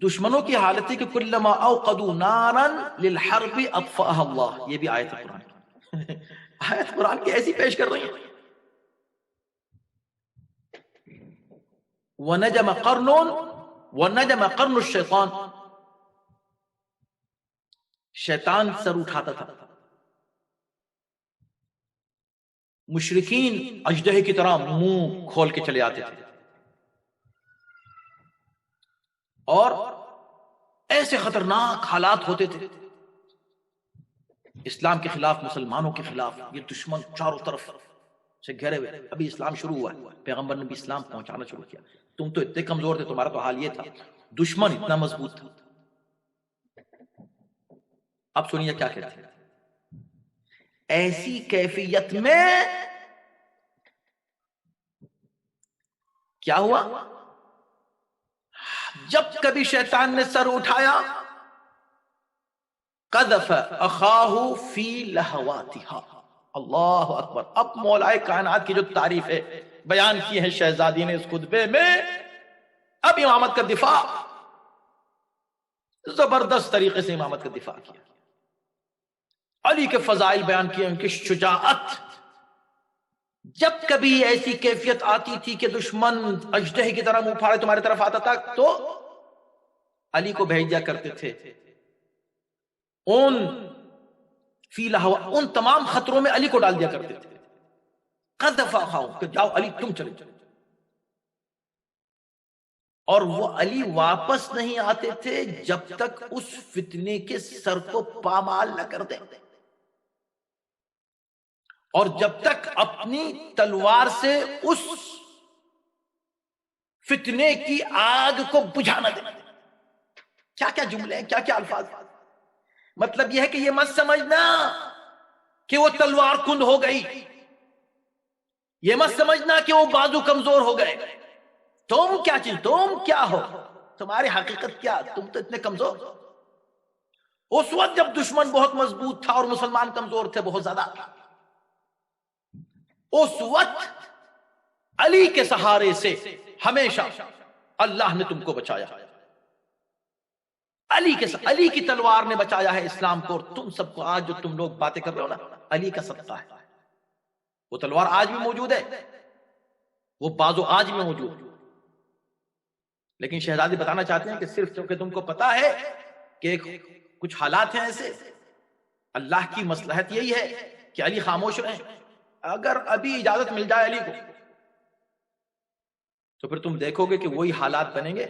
دشمنوں کی حالت تھی کہ کلما اوقدوا نارا للحرب اطفاها اللہ. یہ بھی آیت قرآن کی آیت قرآن کی ایسی پیش کر رہی ہیں. ونجم قرن الشیطان، شیطان سر اٹھاتا تھا، مشرکین اژدہے کی طرح منہ کھول کے چلے آتے تھے، اور ایسے خطرناک حالات ہوتے تھے اسلام کے خلاف، مسلمانوں کے خلاف. یہ دشمن چاروں طرف سے گھرے ہوئے. ابھی اسلام شروع ہوا ہے، پیغمبر نے بھی اسلام پہنچانا شروع کیا. تم تو اتنے کمزور تھے، تمہارا تو حال یہ تھا، دشمن اتنا مضبوط تھا. اب سنیے کیا کہتے ہیں. ایسی کیفیت میں کیا ہوا، جب کبھی شیطان نے سر اٹھایا، قذف اخاہ فی لہواتها. اللہ اکبر. اب مولا کائنات کی جو تعریف ہے بیان کی ہے شہزادی نے اس خطبے میں، اب امامت کا دفاع، زبردست طریقے سے امامت کا دفاع کیا. علی کے فضائل بیان کیے، ان کی شجاعت. جب کبھی ایسی کیفیت آتی تھی کہ دشمن اژدہے کی طرح منہ پھاڑے تمہاری طرف آتا تھا تو علی کو بھیج دیا کرتے تھے. ان تمام خطروں میں علی کو ڈال دیا کرتے تھے. قذف اخاہ، کہ جاؤ علی تم چلے جاؤ. اور وہ علی واپس نہیں آتے تھے جب تک اس فتنے کے سر کو پامال نہ کر دیں، اور جب تک اپنی تلوار سے اس فتنے کی آگ کو بجھا نہ دیں. کیا کیا جملے ہیں، کیا کیا الفاظ. مطلب یہ ہے کہ یہ مت سمجھنا کہ وہ تلوار کند ہو گئی، یہ مت سمجھنا کہ وہ بازو کمزور ہو گئے. تم کیا چیز، تم کیا ہو، تمہاری حقیقت کیا، تم تو اتنے کمزور. اس وقت جب دشمن بہت مضبوط تھا اور مسلمان کمزور تھے بہت زیادہ، اس وقت علی کے سہارے سے ہمیشہ اللہ نے تم کو بچایا. علی کی تلوار نے بچایا ہے اسلام کو. اور تم سب کو آج جو تم لوگ باتیں کر رہے ہو نا، علی کا صدقہ ہے. وہ تلوار آج بھی موجود ہے، وہ بازو آج بھی موجود ہے. لیکن شہزادی بتانا چاہتے ہیں کہ صرف چونکہ تم کو پتا ہے کہ کچھ حالات ہیں ایسے، اللہ کی مصلحت یہی ہے کہ علی خاموش رہیں. اگر ابھی اجازت مل جائے علی کو تو پھر تم دیکھو گے کہ وہی حالات بنیں گے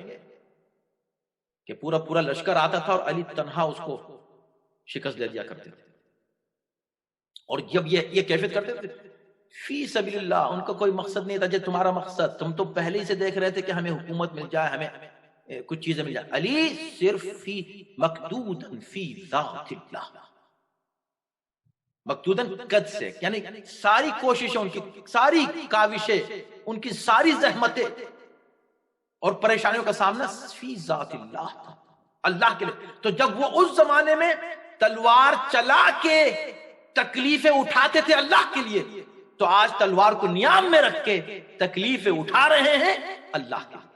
کہ پورا لشکر آتا تھا اور علی تنہا اس کو شکست دے دیا کرتے تھے. اور جب یہ کیفیت کرتے تھے فی سبیل اللہ، ان کا کوئی مقصد نہیں تھا جو تمہارا مقصد. تم تو پہلے ہی سے دیکھ رہے تھے کہ ہمیں حکومت مل جائے، ہمیں کچھ چیزیں مل جائے. علی صرف مقدودن فی ذات اللہ، مقدودن قد سے، یعنی ساری کوششیں ان کی، ساری کاوشیں ان کی، ساری زحمتیں اور پریشانیوں کا سامنا فی ذات اللہ، اللہ کے لیے. تو جب وہ اس زمانے میں تلوار چلا کے تکلیفیں اٹھاتے تھے اللہ کے لیے، تو آج تلوار کو نیام میں رکھ کے تکلیفیں اٹھا رہے ہیں اللہ کے لیے.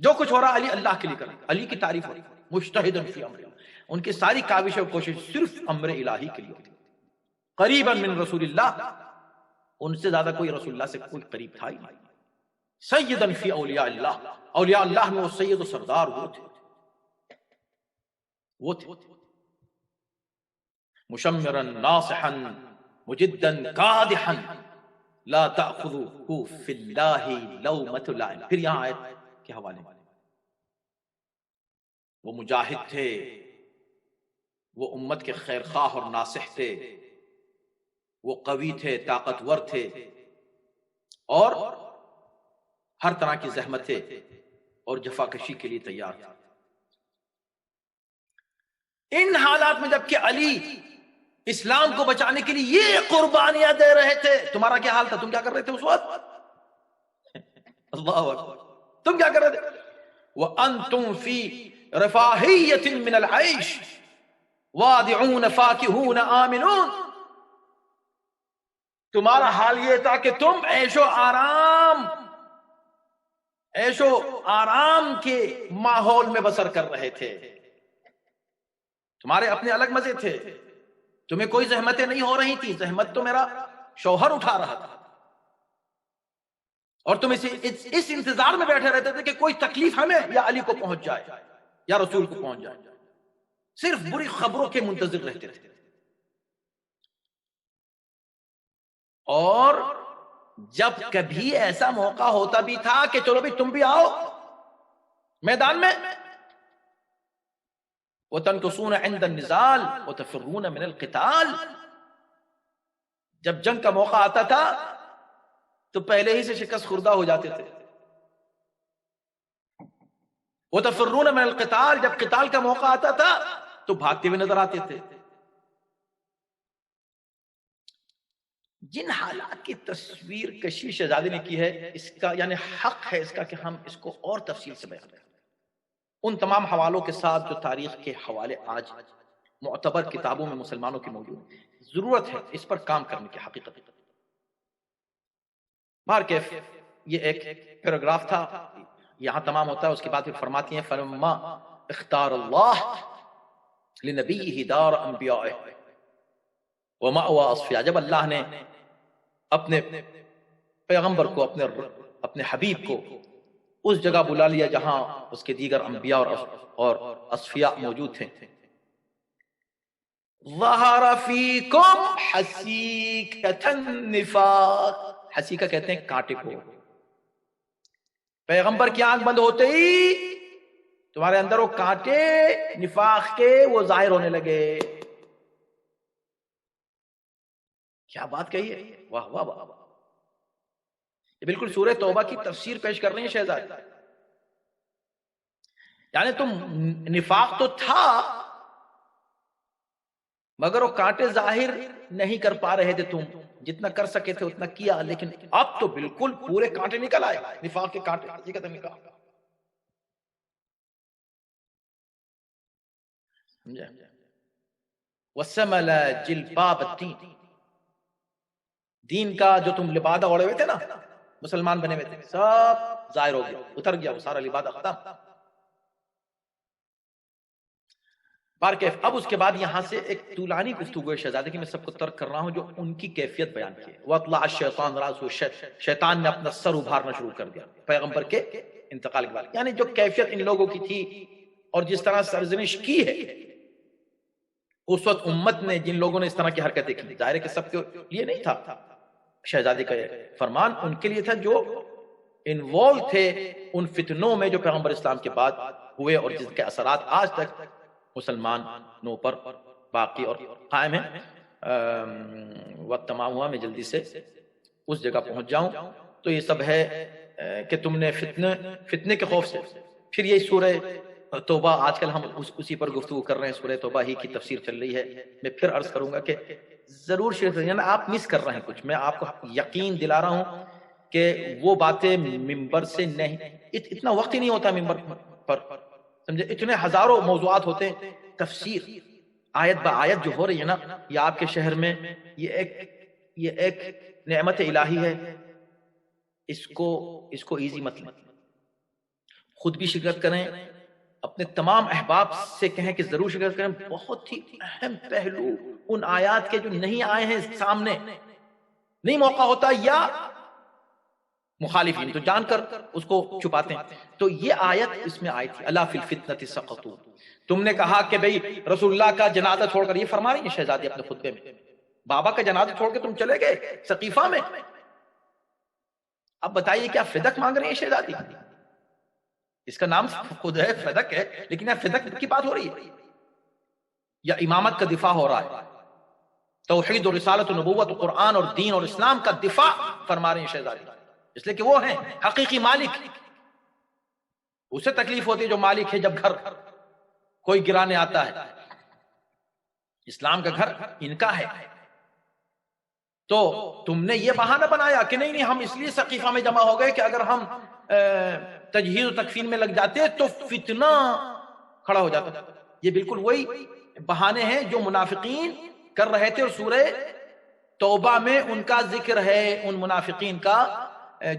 جو کچھ ہو رہا علی اللہ کے لیے کر رہا. علی کی تعریف ہوئی مجتہدن فی امر اللہ، ان کی ساری کاوشیں اور کوشش صرف امر الہی کے لیے ہوتی. قریبا من رسول اللہ، ان سے زیادہ کوئی رسول اللہ سے کوئی قریب تھا ہی نہیں. سیدن فی اولیاء اللہ، اولیاء اللہ میں وہ سید و سردار وہ تھے. مشمرا ناصحا مجدا قادحا، لا تأخذہ فی اللہ لومۃ لائم. پھر یہاں آیت کے حوالے میں وہ مجاہد تھے، وہ امت کے خیر خواہ اور ناصح تھے، وہ قوی تھے، طاقتور تھے، اور ہر طرح کی زحمتیں اور جفاکشی کے لیے تیار تھے. ان حالات میں جب کہ علی اسلام کو بچانے کے لیے یہ قربانیاں دے رہے تھے، تمہارا کیا حال تھا؟ تم کیا کر رہے تھے اس وقت؟ اللہ اکبر، تم کیا کر رہے تھے؟ وَأَنْتُمْ فِي رَفَاهِيَّةٍ مِّنَ الْعَيْشِ وَادِعُونَ فَاكِهُونَ آمِنُونَ. تمہارا حال یہ تھا کہ تم عیش و آرام کے ماحول میں بسر کر رہے تھے. تمہارے اپنے الگ مزے تھے، تمہیں کوئی زحمتیں نہیں ہو رہی تھی. زحمت تو میرا شوہر اٹھا رہا تھا، اور تم اس انتظار میں بیٹھے رہتے تھے کہ کوئی تکلیف ہمیں یا علی کو پہنچ جائے یا رسول کو پہنچ جائے. صرف بری خبروں کے منتظر رہتے تھے. اور جب کبھی ایسا موقع ہوتا بھی تھا کہ چلو بھی تم بھی آؤ میدان میں، وَتَنْكُصُونَ عِنْدَ النِّزَالِ وَتَفِرُّونَ مِنَ الْقِتَالِ. جب جنگ کا موقع آتا تھا تو پہلے ہی سے شکست خوردہ ہو جاتے تھے. وَتَفِرُّونَ مِنَ الْقِتَالِ، جب قتال کا موقع آتا تھا تو بھاگتے ہوئے نظر آتے تھے. جن حالات کی تصویر کشی شہزادے نے کی ہے، اس کا یعنی حق ہے اس کا کہ ہم اس کو اور تفصیل سے بیان کریں، ان تمام حوالوں کے ساتھ جو تاریخ کے حوالے آج معتبر کتابوں میں مسلمانوں کی موجود ہیں. ضرورت ہے اس پر کام کرنے کی. حقیقت بہرکیف یہ ایک پیراگراف تھا، یہاں تمام ہوتا ہے. اس کے بعد پھر فرماتی ہیں فلما اختار اللہ لنبیہ دار انبیائہ ومأوى اصفیاء. جب اللہ نے اپنے پیغمبر کو، اپنے حبیب کو اس جگہ بلا لیا جہاں اس کے دیگر انبیاء اور اصفیاء موجود تھے. ظہر فیکم حسیکۃ النفاق. حسیکہ کہتے ہیں کانٹے کو. پیغمبر کی آنکھ بند ہوتے ہی تمہارے اندر وہ کانٹے نفاق کے وہ ظاہر ہونے لگے. کیا بات کہی ہے، واہ واہ واہ. یہ بالکل سورہ توبہ کی تفسیر پیش کر رہے ہیں شہزاد. یعنی تم نفاق تو تھا مگر وہ کانٹے ظاہر نہیں کر پا رہے تھے. تم جتنا کر سکے تھے اتنا کیا، لیکن اب تو بالکل پورے کانٹے نکل آئے، نفاق کے کانٹے حقیقت نکل. سمجھے؟ وَسَمَلَ جِلْبَابَ الدِّينِ. دین کا جو تم لبادہ اوڑے ہوئے تھے نا، مسلمان بنے ہوئے تھے، سب ظاہر ہو گیا، اتر گیا وہ سارا لبادہ ختم. بارکیف اب اس کے بعد یہاں سے ایک طولانی گفتگو ہے شہزادے کی، میں سب کو ترک کر رہا ہوں، جو ان کی کیفیت بیان کی ہے. وَأَطْلَعَ الشَّيْطَانُ رَأْسَهُ. شیطان نے اپنا سر ابھارنا شروع کر دیا پیغمبر کے انتقال کے بعد. یعنی جو کیفیت ان لوگوں کی تھی اور جس طرح سرزنش کی ہے اس وقت امت نے، جن لوگوں نے اس طرح کی حرکتیں کی، ظاہر ہے کہ سب کے لیے نہیں تھا. شہزادے کا فرمان ان کے لیے تھا جو انوالو تھے ان فتنوں میں جو پیغمبر اسلام کے بعد ہوئے اور جن کے اثرات آج تک مسلمانوں پر باقی اور قائم ہیں. وقت تمام ہوا، میں جلدی سے اس جگہ پہنچ جاؤں. تو یہ سب ہے کہ تم نے فتنے کے خوف سے. پھر یہ سورہ توبہ، آج کل ہم اسی پر گفتگو کر رہے ہیں، سورہ توبہ ہی کی تفسیر چل رہی ہے. میں پھر عرض کروں گا کہ ضرور شریف یعنی آپ مس کر رہے ہیں کچھ. میں آپ کو یقین دلا رہا ہوں کہ وہ باتیں ممبر سے نہیں، اتنا وقت ہی نہیں ہوتا ممبر پر، سمجھے؟ اتنے ہزاروں موضوعات ہوتے ہیں. تفسیر آیت با آیت جو ہو رہی ہے نا، یہ آپ کے شہر میں یہ ایک نعمت الہی ہے. اس کو ایزی مت لیں. خود بھی شرکت کریں، اپنے تمام احباب سے کہیں کہ ضرور شرکت کریں. بہت ہی اہم پہلو ان آیات کے جو نہیں آئے ہیں سامنے، نہیں موقع ہوتا، یا مخالفین تو جان کر اس کو چھپاتے ہیں. تو یہ آیت اس میں آئی تھی، الا فی الفتنۃ سقطوا. تم نے کہا کہ بھئی رسول اللہ کا جنازہ چھوڑ کر، یہ فرما رہی ہیں شہزادی اپنے خطبے میں، بابا کا جنازہ چھوڑ کے تم چلے گئے سقیفہ میں. اب بتائیے کیا فدق مانگ رہے ہیں شہزادی؟ اس کا نام خود ہے فدق ہے، لیکن یہاں فدق کی بات ہو رہی ہے یا امامت کا دفاع ہو رہا ہے؟ توحید و رسالت و نبوت و قرآن اور دین اور اسلام کا دفاع فرما رہے ہیں شہزادی، اس لیے کہ وہ ہیں حقیقی مالک۔ اسے تکلیف ہوتی ہے جو مالک ہے جب گھر کوئی گرانے آتا ہے، اسلام کا گھر ان کا ہے۔ تو تم نے یہ بہانہ بنایا کہ نہیں ہم اس لیے سقیفہ میں جمع ہو گئے کہ اگر ہم تجہیز و تکفین میں لگ جاتے تو فتنہ کھڑا ہو جاتا۔ یہ بالکل وہی بہانے ہیں جو منافقین کر رہے تھے، اور سورہ توبہ میں ان کا ذکر ہے، ان منافقین کا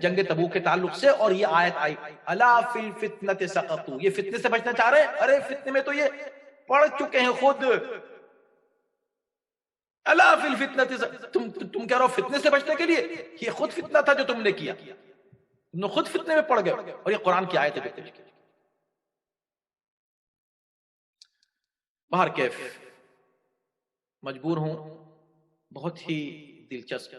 جنگ تبوک کے تعلق سے، اور یہ آیت آئی الا فی الفتنۃ سقطوا۔ یہ فتنے سے بچنا چاہ رہے ہیں، ارے فتنے میں تو یہ پڑ چکے ہیں خود۔ الا فی الفتنۃ، تم کہہ رہے ہو فتنے سے بچنے کے لیے، یہ خود فتنہ تھا جو تم نے کیا، تم نے خود فتنے میں پڑ گئے، اور یہ قرآن کی آیت ہے۔ باہر کیف مجبور ہوں بہت ہی دلچسپ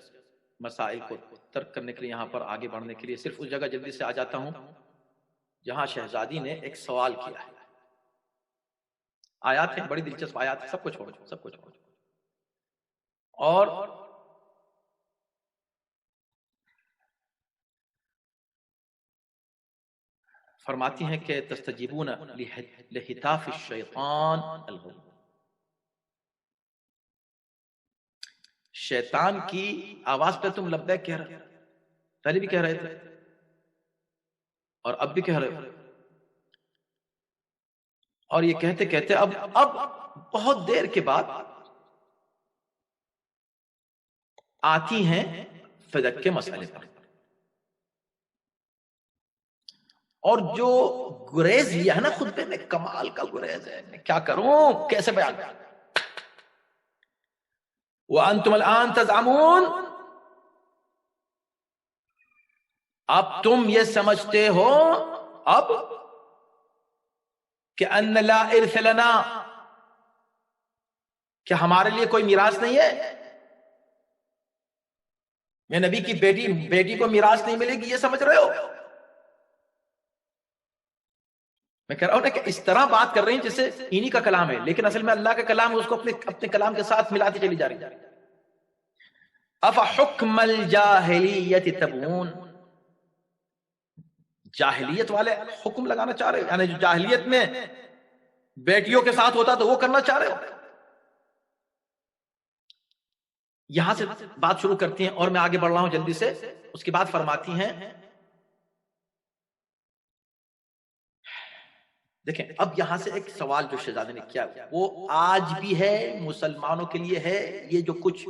مسائل کو ترک کرنے کے لیے، یہاں پر آگے بڑھنے کے لیے صرف اس جگہ جلدی سے آ جاتا ہوں جہاں شہزادی نے ایک سوال کیا ہے۔ آیات ہیں بڑی دلچسپ آیات، سب کو چھوڑو سب کو چھوڑو، اور فرماتی ہیں کہ تستجیبون لہتاف الشیطان الغوی، شیطان کی آواز پہ تم لبیک کہہ رہے، پہلے بھی کہہ رہے تھے اور اب بھی کہہ رہے ہو، اور یہ کہتے کہتے اب بہت دیر کے بعد آتی ہیں فدق کے مسئلے پر، اور جو گریز لیا ہے نا خطبے میں، کمال کا گریز ہے، میں کیا کروں کیسے بیان کروں۔ وَأَنْتُمَ الْآنَ تَزْعَمُونَ، اب تم یہ سمجھتے ہو اب کہ أَنَّ لَا إِرْثَ لَنَا، کہ ہمارے لیے کوئی میراث نہیں ہے، میں نبی کی بیٹی کو میراث نہیں ملے گی، یہ سمجھ رہے ہو؟ میں کہہ رہا ہوں نا کہ اس طرح بات کر رہے ہیں جیسے انہی کا کلام ہے، لیکن اصل میں اللہ کا کلام ہے، اس کو اپنے کلام کے ساتھ ملاتی چلی جا رہی ہے۔ افحکم الجاہلیت تبغون، جاہلیت والے حکم لگانا چاہ رہے ہو، یعنی جو جاہلیت میں بیٹیوں کے ساتھ ہوتا تو وہ کرنا چاہ رہے ہو۔ یہاں سے بات شروع کرتی ہیں اور میں آگے بڑھ رہا ہوں جلدی سے۔ اس کے بعد فرماتی ہیں، دیکھیں اب یہاں سے ایک سوال جو شہزادے نے کیا وہ آج بھی ہے، مسلمانوں کے لیے ہے۔ یہ جو کچھ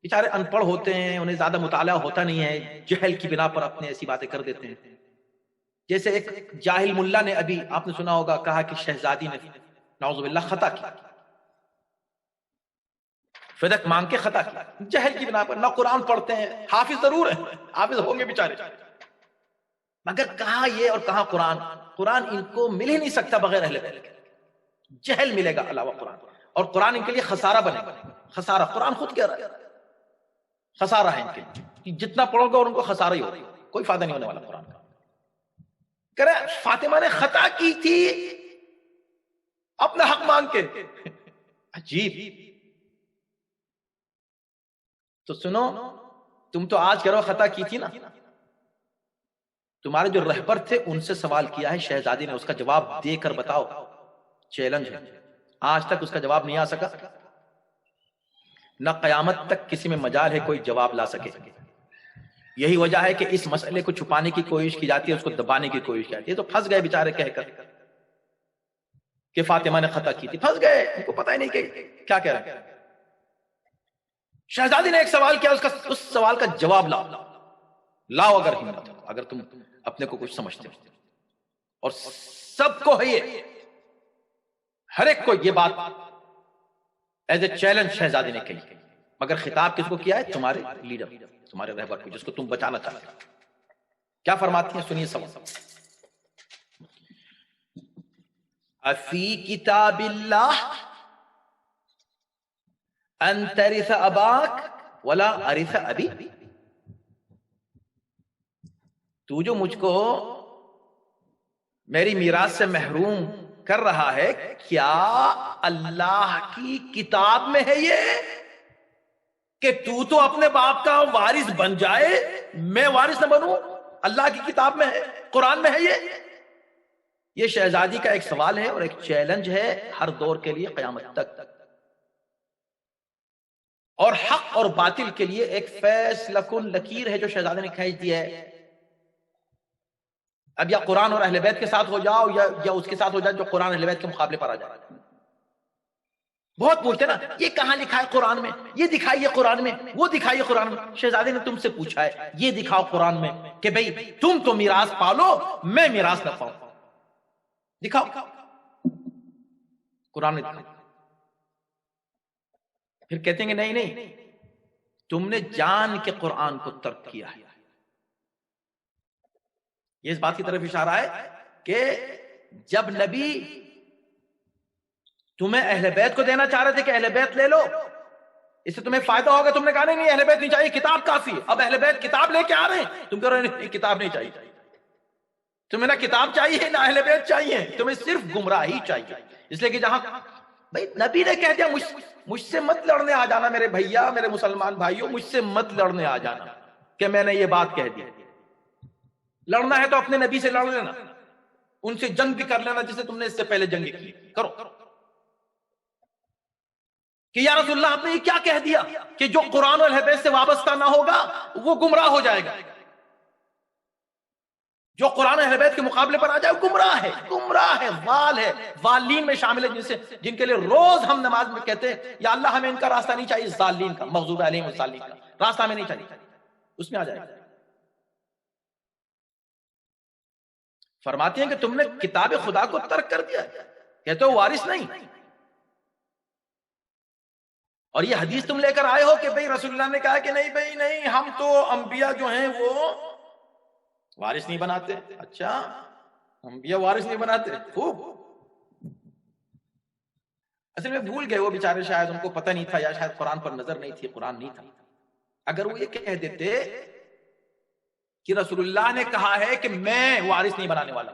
بیچارے ان پڑھ ہوتے ہیں، انہیں زیادہ مطالعہ ہوتا نہیں ہے، جہل کی بنا پر اپنے ایسی باتیں کر دیتے ہیں۔ جیسے ایک جاہل ملا نے ابھی آپ نے سنا ہوگا کہا کہ شہزادی نے نعوذ باللہ خطا کی، فدق مانگ کے خطا کی، جہل کی بنا پر، نہ قرآن پڑھتے ہیں، حافظ ضرور ہیں، حافظ ہوں گے بیچارے، مگر کہاں یہ اور کہاں قرآن ان کو مل ہی نہیں سکتا بغیر اہل بیت کے، جہل ملے گا علاوہ قرآن، اور قرآن ان کے لیے خسارہ بنے گا، خسارہ، قرآن خود کہہ رہا ہے خسارہ ہے ان کے لیے، جتنا پڑھو گے اور ان کو خسارہ ہی ہوگا، کوئی فائدہ نہیں ہونے والا قرآن کا۔ کہہ رہے فاطمہ نے خطا کی تھی اپنا حق مانگ کے، عجیب۔ تو سنو، تم تو آج کہہ رہو خطا کی تھی نا، تمہارے جو رہبر تھے ان سے سوال کیا ہے شہزادی نے، اس کا جواب دے کر بتاؤ، چیلنج ہے۔ آج تک اس کا جواب نہیں آ سکا، نہ قیامت تک کسی میں مجال ہے کوئی جواب لا سکے۔ یہی وجہ ہے کہ اس مسئلے کو چھپانے کی کوشش کی جاتی ہے، اس کو دبانے کی کوشش کی جاتی ہے۔ تو پھنس گئے بیچارے کہہ کر کہ فاطمہ نے خطا کی تھی، پھنس گئے، ان کو پتہ ہی نہیں کہ کیا کہہ رہے ہیں۔ شہزادی نے ایک سوال کیا، اس سوال کا جواب لاؤ اگر ہمت ہو، اگر تم اپنے کو کچھ سمجھتے ہو، اور سب کو ہے یہ، ہر ایک کو یہ بات ایز اے چیلنج شہزادی نے کہی، مگر خطاب کس کو کیا ہے؟ تمہارے لیڈر، تمہارے رہبر کو، جس کو تم بچانا چاہتے ہو۔ کیا فرماتی ہیں سنیے سوال، افی کتاب اللہ ان ترث اباک ولا ارث ابی، تو جو مجھ کو میری میراث سے محروم کر رہا ہے، کیا اللہ کی کتاب میں ہے یہ کہ تو اپنے باپ کا وارث بن جائے، میں وارث نہ بنوں؟ اللہ کی کتاب میں ہے، قرآن میں ہے یہ شہزادی کا ایک سوال ہے اور ایک چیلنج ہے ہر دور کے لیے قیامت تک، اور حق اور باطل کے لیے ایک فیصلہ کن لکیر ہے جو شہزادے نے کھینچ دی ہے۔ اب یا قرآن اور اہل بیت کے ساتھ ہو جاؤ یا اس کے ساتھ ہو جاؤ جو قرآن اہل بیت کے مقابلے پر آ جائے۔ بہت پوچھتے نا یہ کہاں لکھا ہے قرآن میں، یہ دکھائیے قرآن میں، وہ دکھائیے قرآن میں۔ شہزادے نے تم سے پوچھا ہے یہ دکھاؤ قرآن میں کہ بھئی تم تو میراث پالو، میں میراث نہ پاؤں، دکھاؤ قرآن میں دکھاؤ۔ پھر کہتے ہیں کہ نہیں تم نے جان کے قرآن کو ترک کیا ہے۔ یہ اس بات کی طرف اشارہ ہے کہ جب نبی تمہیں اہل بیت کو دینا چاہ رہے تھے کہ اہل بیت لے لو، اس سے تمہیں فائدہ ہوگا، تم نے کہا نہیں اہل بیت نہیں چاہیے، کتاب کافی ہے۔ اب اہل بیت کتاب لے کے آ رہے ہیں، تم کہہ رہے ہیں کتاب نہیں چاہیے، تمہیں نہ کتاب چاہیے نہ اہل بیت چاہیے، تمہیں صرف گمراہی چاہیے۔ اس لیے کہ جہاں بھائی نبی نے کہہ دیا مجھ سے مت لڑنے آ جانا میرے بھیا، میرے مسلمان بھائیوں، مجھ سے مت لڑنے آ جانا کہ میں نے یہ بات کہہ دی۔ لڑنا ہے تو اپنے نبی سے لڑ لینا، ان سے جنگ بھی کر لینا جسے تم نے اس سے پہلے جنگ کی، کرو کہ یا رسول اللہ آپ نے یہ کیا کہہ دیا کہ جو قرآن اور اہل بیت سے وابستہ نہ ہوگا وہ گمراہ ہو جائے گا، جو قرآن اہل بیت کے مقابلے پر آ جائے گمراہ ہے، ضال ہے، ضالین میں شامل ہے، جن کے لیے روز ہم نماز میں کہتے ہیں یا اللہ ہمیں ان کا راستہ نہیں چاہیے، ضالین کا، مغضوب علیہم الضالین کا راستہ ہمیں نہیں چاہیے، اس میں آ جائے گا۔ فرماتے ہیں کہ تم نے کتاب خدا کو ترک کر دیا، کہتے ہو وارث نہیں، اور یہ حدیث تم لے کر آئے ہو کہ بھئی رسول اللہ نے کہا کہ نہیں ہم تو انبیاء جو ہیں وہ وارث نہیں بناتے۔ اچھا انبیاء وارث نہیں بناتے، خوب۔ اصل میں بھول گئے وہ بیچارے، شاید ان کو پتہ نہیں تھا یا شاید قرآن پر نظر نہیں تھی، قرآن نہیں تھا۔ اگر وہ یہ کہہ دیتے کہ رسول اللہ نے کہا ہے کہ میں وارث نہیں بنانے والا،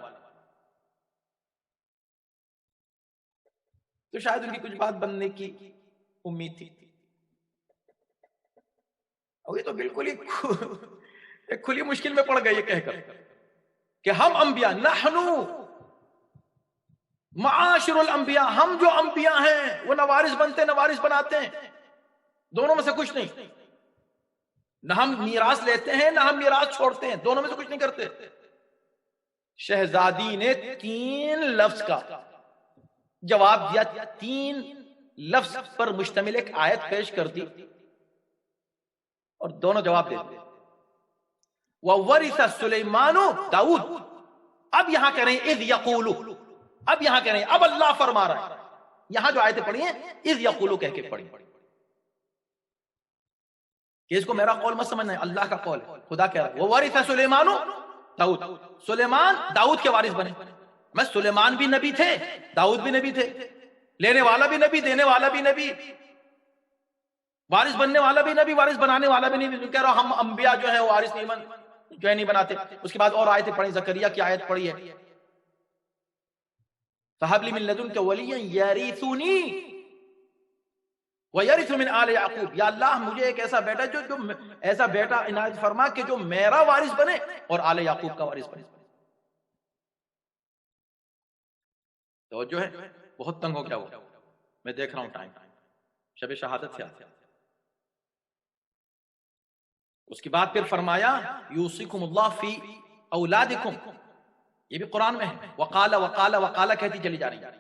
تو شاید ان کی کچھ بات بننے کی امید تھی۔ اور یہ تو بالکل ہی ایک کھلی مشکل میں پڑ گئے یہ کہہ کر کہ ہم انبیاء، نحنو معاشر الانبیاء، ہم جو انبیاء ہیں وہ نہ وارث بنتے نہ وارث بناتے ہیں، دونوں میں سے کچھ نہیں، نہ ہم میراث لیتے ہیں نہ ہم میراث چھوڑتے ہیں، دونوں میں سے کچھ نہیں کرتے۔ شہزادی نے 3 لفظ کا جواب دیا، 3 لفظ پر مشتمل ایک آیت پیش کر دی اور دونوں جواب دے دیے۔ وَوَرِثَ سُلَيْمَانُ داؤد۔ اب یہاں کہہ رہے ہیں اِذْ يَقُولُ، اب یہاں کہہ رہے ہیں، اب اللہ فرما رہا ہے، یہاں جو آیتیں پڑھی ہیں اِذْ يَقُولُ کہہ کے پڑھی کہ اس کو میرا قول مت سمجھنا ہے، اللہ کا قول ہے، خدا کہہ رہا ہے وَوَرِثَ سُلَيْمَانُ داؤد، سلیمان داؤد کے وارث بنے۔ میں سلیمان بھی نبی تھے، داؤد بھی نبی تھے، لینے والا بھی نبی، دینے والا بھی نبی، وارث بننے والا بھی نبی، وارث بنانے والا بھی نبی۔ کہہ رہا ہم انبیاء جو ہیں وارث نہیں بناتے۔ اس کے بعد اور آیتیں پڑھی، زکریا کی آیت پڑھی ہے، فَهَبْ لِي مِن لَّدُنكَ وَلِيًّا يَرِثُنِي وَيَرِثُ مِنْ آلِ يَعْقُوبَ۔ یا اللہ مجھے ایک ایسا بیٹا جو ایسا بیٹا عنایت فرما کہ جو میرا وارث بنے اور آل یعقوب کا وارث بنے۔ تو جو ہے بہت تنگ ہو گیا وہ، میں دیکھ رہا ہوں ٹائم، شب شہادت سے آتے۔ اس کے بعد پھر فرمایا یوصیکم اللہ فی اولادکم، یہ بھی قرآن میں ہے، وقال وقال وقال کہتی چلی جا رہی ہے۔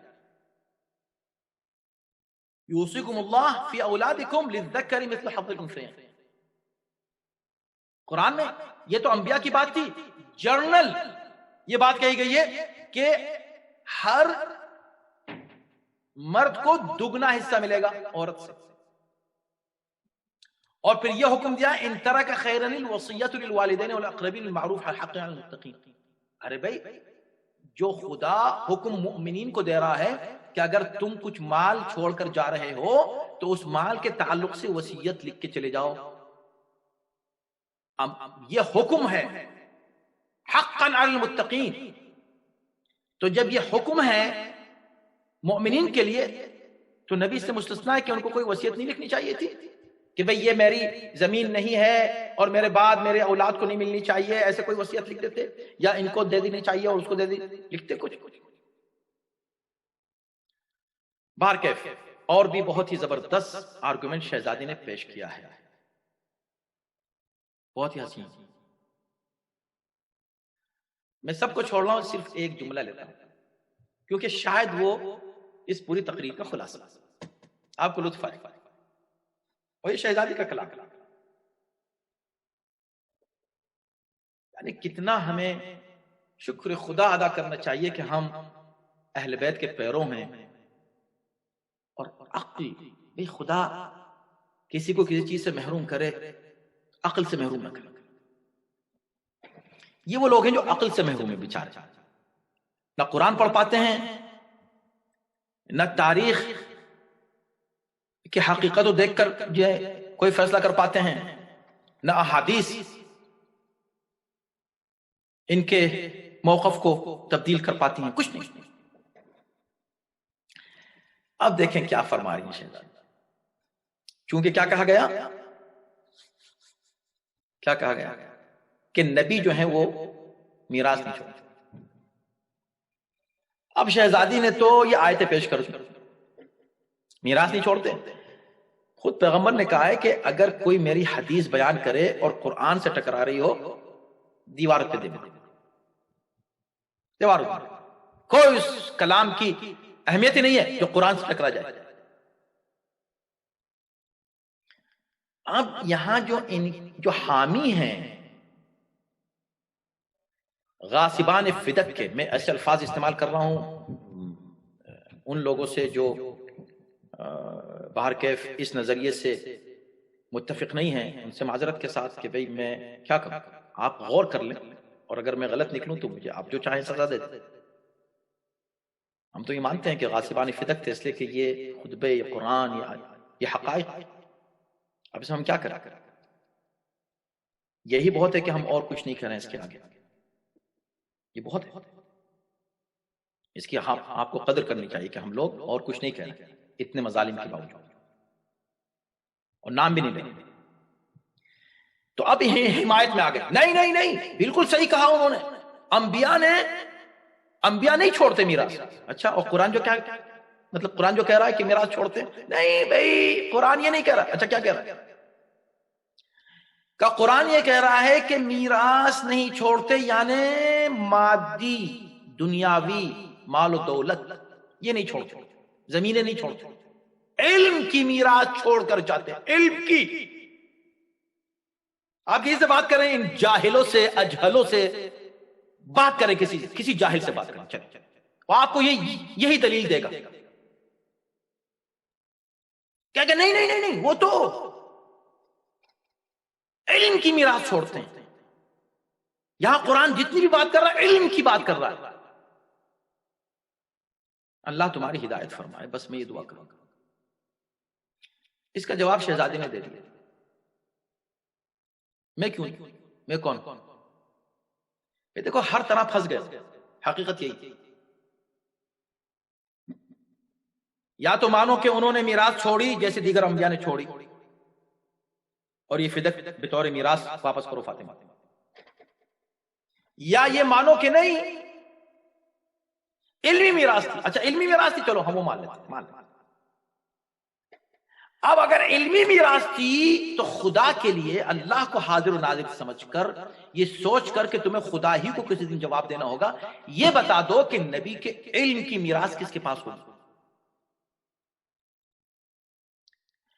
یوصیکم اللہ فی اولادکم للذکر مثل حظ الانثیین، قرآن میں یہ تو انبیاء کی بات تھی، جرنل یہ بات کہی گئی ہے کہ ہر مرد کو دگنا حصہ ملے گا عورت سے، اور پھر یہ حکم دیا ان ترک خیرا الوصیۃ للوالدین والاقربین بالمعروف حقا علی المتقین۔ ارے بھائی جو خدا حکم مؤمنین کو دے رہا ہے کہ اگر تم کچھ مال چھوڑ کر جا رہے ہو تو اس مال کے تعلق سے وصیت لکھ کے چلے جاؤ، یہ حکم ہے، حقا علی المتقین. تو جب یہ حکم ہے مومنین کے لیے تو نبی سے مستثنا ہے کہ ان کو کوئی وصیت نہیں لکھنی چاہیے تھی کہ بھئی یہ میری زمین نہیں ہے اور میرے بعد میرے اولاد کو نہیں ملنی چاہیے، ایسے کوئی وصیت لکھ دیتے، یا ان کو دے دینی چاہیے اور اس کو دے لکھتے کچھ. بہرکیف اور بھی بہت ہی زبردست آرگومنٹ شہزادی نے پیش کیا ہے، بہت ہی حسین. میں سب کو چھوڑ رہا ہوں، صرف ایک جملہ لیتا ہوں کیونکہ شاید وہ اس پوری تقریر کا خلاصہ آپ کو لطف آئے. اور یہ شہزادی کا کلام، یعنی کتنا ہمیں شکر خدا ادا کرنا چاہیے کہ ہم اہل بیت کے پیروں ہیں. اور عقل، بھئی خدا کسی کو کسی چیز سے محروم کرے، عقل سے محروم نہ کرے. یہ وہ لوگ ہیں جو عقل سے محروم ہیں بیچارے، نہ قرآن پڑھ پاتے ہیں، نہ تاریخ کی حقیقت کو دیکھ کر جو ہے کوئی فیصلہ کر پاتے ہیں، نہ احادیث ان کے موقف کو تبدیل کر پاتی ہیں، کچھ نہیں. اب دیکھیں کیا فرما رہی ہیں شہزادی. چونکہ کیا کہا گیا کہ نبی جو ہیں وہ میراث نہیں چھوڑتے. اب شہزادی نے تو یہ آیتیں پیش کر دی، میراث نہیں چھوڑتے. خود پیغمبر نے کہا ہے کہ اگر کوئی میری حدیث بیان کرے اور قرآن سے ٹکرا رہی ہو، دیوار پہ دے دے، دیوار پہ. کوئی اس کلام کی اہمیت ہی نہیں ہے جو قرآن سے ٹکرا جائے. اب یہاں جو حامی ہیں غاصبان فدق کے، میں ایسے الفاظ استعمال کر رہا ہوں ان لوگوں سے جو بہرکیف اس نظریے سے متفق نہیں ہیں، ان سے معذرت کے ساتھ کہ بھئی میں کیا کروں. آپ غور کر لیں اور اگر میں غلط نکلوں تو مجھے آپ جو چاہیں سزا دے دیں. ہم تو یہ مانتے ہیں کہ غاصبان فدق تھے، اس لیے کہ یہ خطبے، یہ قرآن، یہ حقائق. اب اس میں ہم کیا کریں؟ یہی بہت ہے کہ ہم اور کچھ نہیں کریں اس کے آگے. یہ بہت ہے، اس کی آپ کو قدر کرنی چاہیے کہ ہم لوگ اور کچھ نہیں کریں اتنے مظالم کے باوجود، اور نام بھی نہیں لیں. تو اب حمایت میں آ گئے. نہیں، بالکل صحیح کہا انہوں نے. انبیاء نہیں چھوڑتے میراث. اچھا، اور قرآن جو کیا مطلب قرآن جو کہہ رہا ہے کہ میراث چھوڑتے؟ نہیں بھائی، قرآن یہ نہیں کہہ رہا. اچھا، کیا کہہ رہا ہے؟ کہ قرآن یہ کہہ رہا ہے کہ میراث نہیں چھوڑتے، یعنی مادی دنیاوی مال و دولت یہ نہیں چھوڑتے، زمینیں نہیں چھوڑتے. علم کی میراث چھوڑ کر جاتے ہیں. علم کی. آپ کسی سے بات کریں، ان جاہلوں سے، اجہلوں سے بات کریں، کسی جاہل سے بات کریں، چلیں وہ آپ کو یہی دلیل دے گا کیا کہ نہیں، وہ تو علم کی میراث چھوڑتے ہیں. یہاں قرآن جتنی بھی بات کر رہا ہے علم کی بات کر رہا ہے. اللہ تمہاری ہدایت فرمائے، بس میں یہ دعا کروں گا. اس کا جواب شہزادی نے دے دیا. میں کیوں نہیں؟ میں کون؟ یہ دیکھو ہر طرح پھنس گئے. حقیقت یہی، یا تو مانو کہ انہوں نے میراث چھوڑی جیسے دیگر انبیاء نے چھوڑی، اور یہ فدق بطور میراث واپس کرو فاطمہ، یا یہ مانو کہ نہیں علمی میراث تھی. اچھا، علمی میراث تھی، چلو ہم وہ مان لیتے. اب اگر علمی میراث تھی تو خدا کے لیے اللہ کو حاضر و ناظر سمجھ کر، یہ سوچ کر کہ تمہیں خدا ہی کو کسی دن جواب دینا ہوگا، یہ بتا دو کہ نبی کے علم کی میراث کس کے پاس ہوگی؟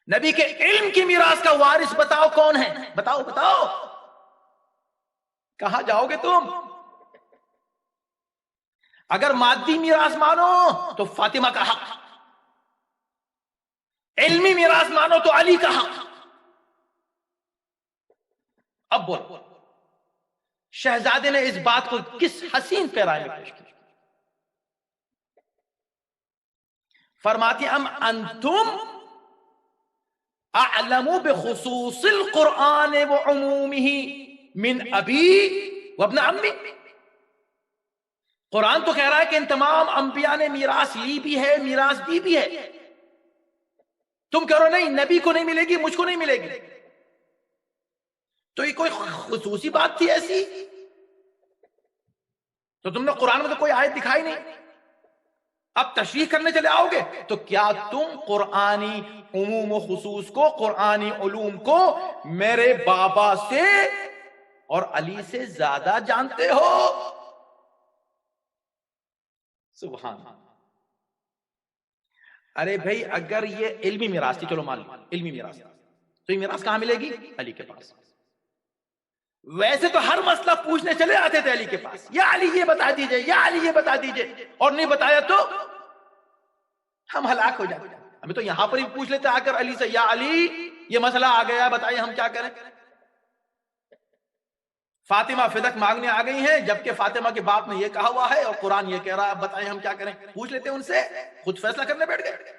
نبی کے علم کی میراث کا وارث بتاؤ کون ہے؟ بتاؤ. کہاں جاؤ گے تم؟ اگر مادی میراث مانو تو فاطمہ کا حق، علمی میراث مانو تو علی کا حق. اب بولو شہزادے نے اس بات کو کس حسین پیرائے میں پیش کیا. فرماتی ام انتم اعلم بخصوص القرآن وعمومه من ابی وابن امی. قرآن تو کہہ رہا ہے کہ ان تمام انبیاء نے میراث لی بھی ہے، میراث دی بھی ہے. تم کہہ رہو نہیں نبی کو نہیں ملے گی، مجھ کو نہیں ملے گی. تو یہ کوئی خصوصی بات تھی ایسی؟ تو تم نے قرآن میں تو کوئی آیت دکھائی نہیں. اب تشریح کرنے چلے آؤ گے تو کیا تم قرآنی عموم و خصوص کو، قرآنی علوم کو میرے بابا سے اور علی سے زیادہ جانتے ہو؟ سبحان اللہ. ارے بھائی اگر یہ علمی میراث تھی، چلو مان لو علمی میراث، تو یہ میراث کہاں ملے گی؟ علی کے پاس. ویسے تو ہر مسئلہ پوچھنے چلے آتے تھے علی کے پاس، یا علی یہ بتا دیجئے، یا علی یہ بتا دیجئے، اور نہیں بتایا تو ہم ہلاک ہو جاتے. ہمیں تو یہاں پر ہی پوچھ لیتے آ کر علی سے، یا علی یہ مسئلہ آ گیا، بتائیے ہم کیا کریں. فاطمہ فدک مانگنے آ گئی ہیں، جبکہ فاطمہ کے باپ نے یہ کہا ہوا ہے اور قرآن یہ کہہ رہا ہے، اب بتائیں ہم کیا کریں. پوچھ لیتے ان سے، خود فیصلہ کرنے بیٹھ گئے.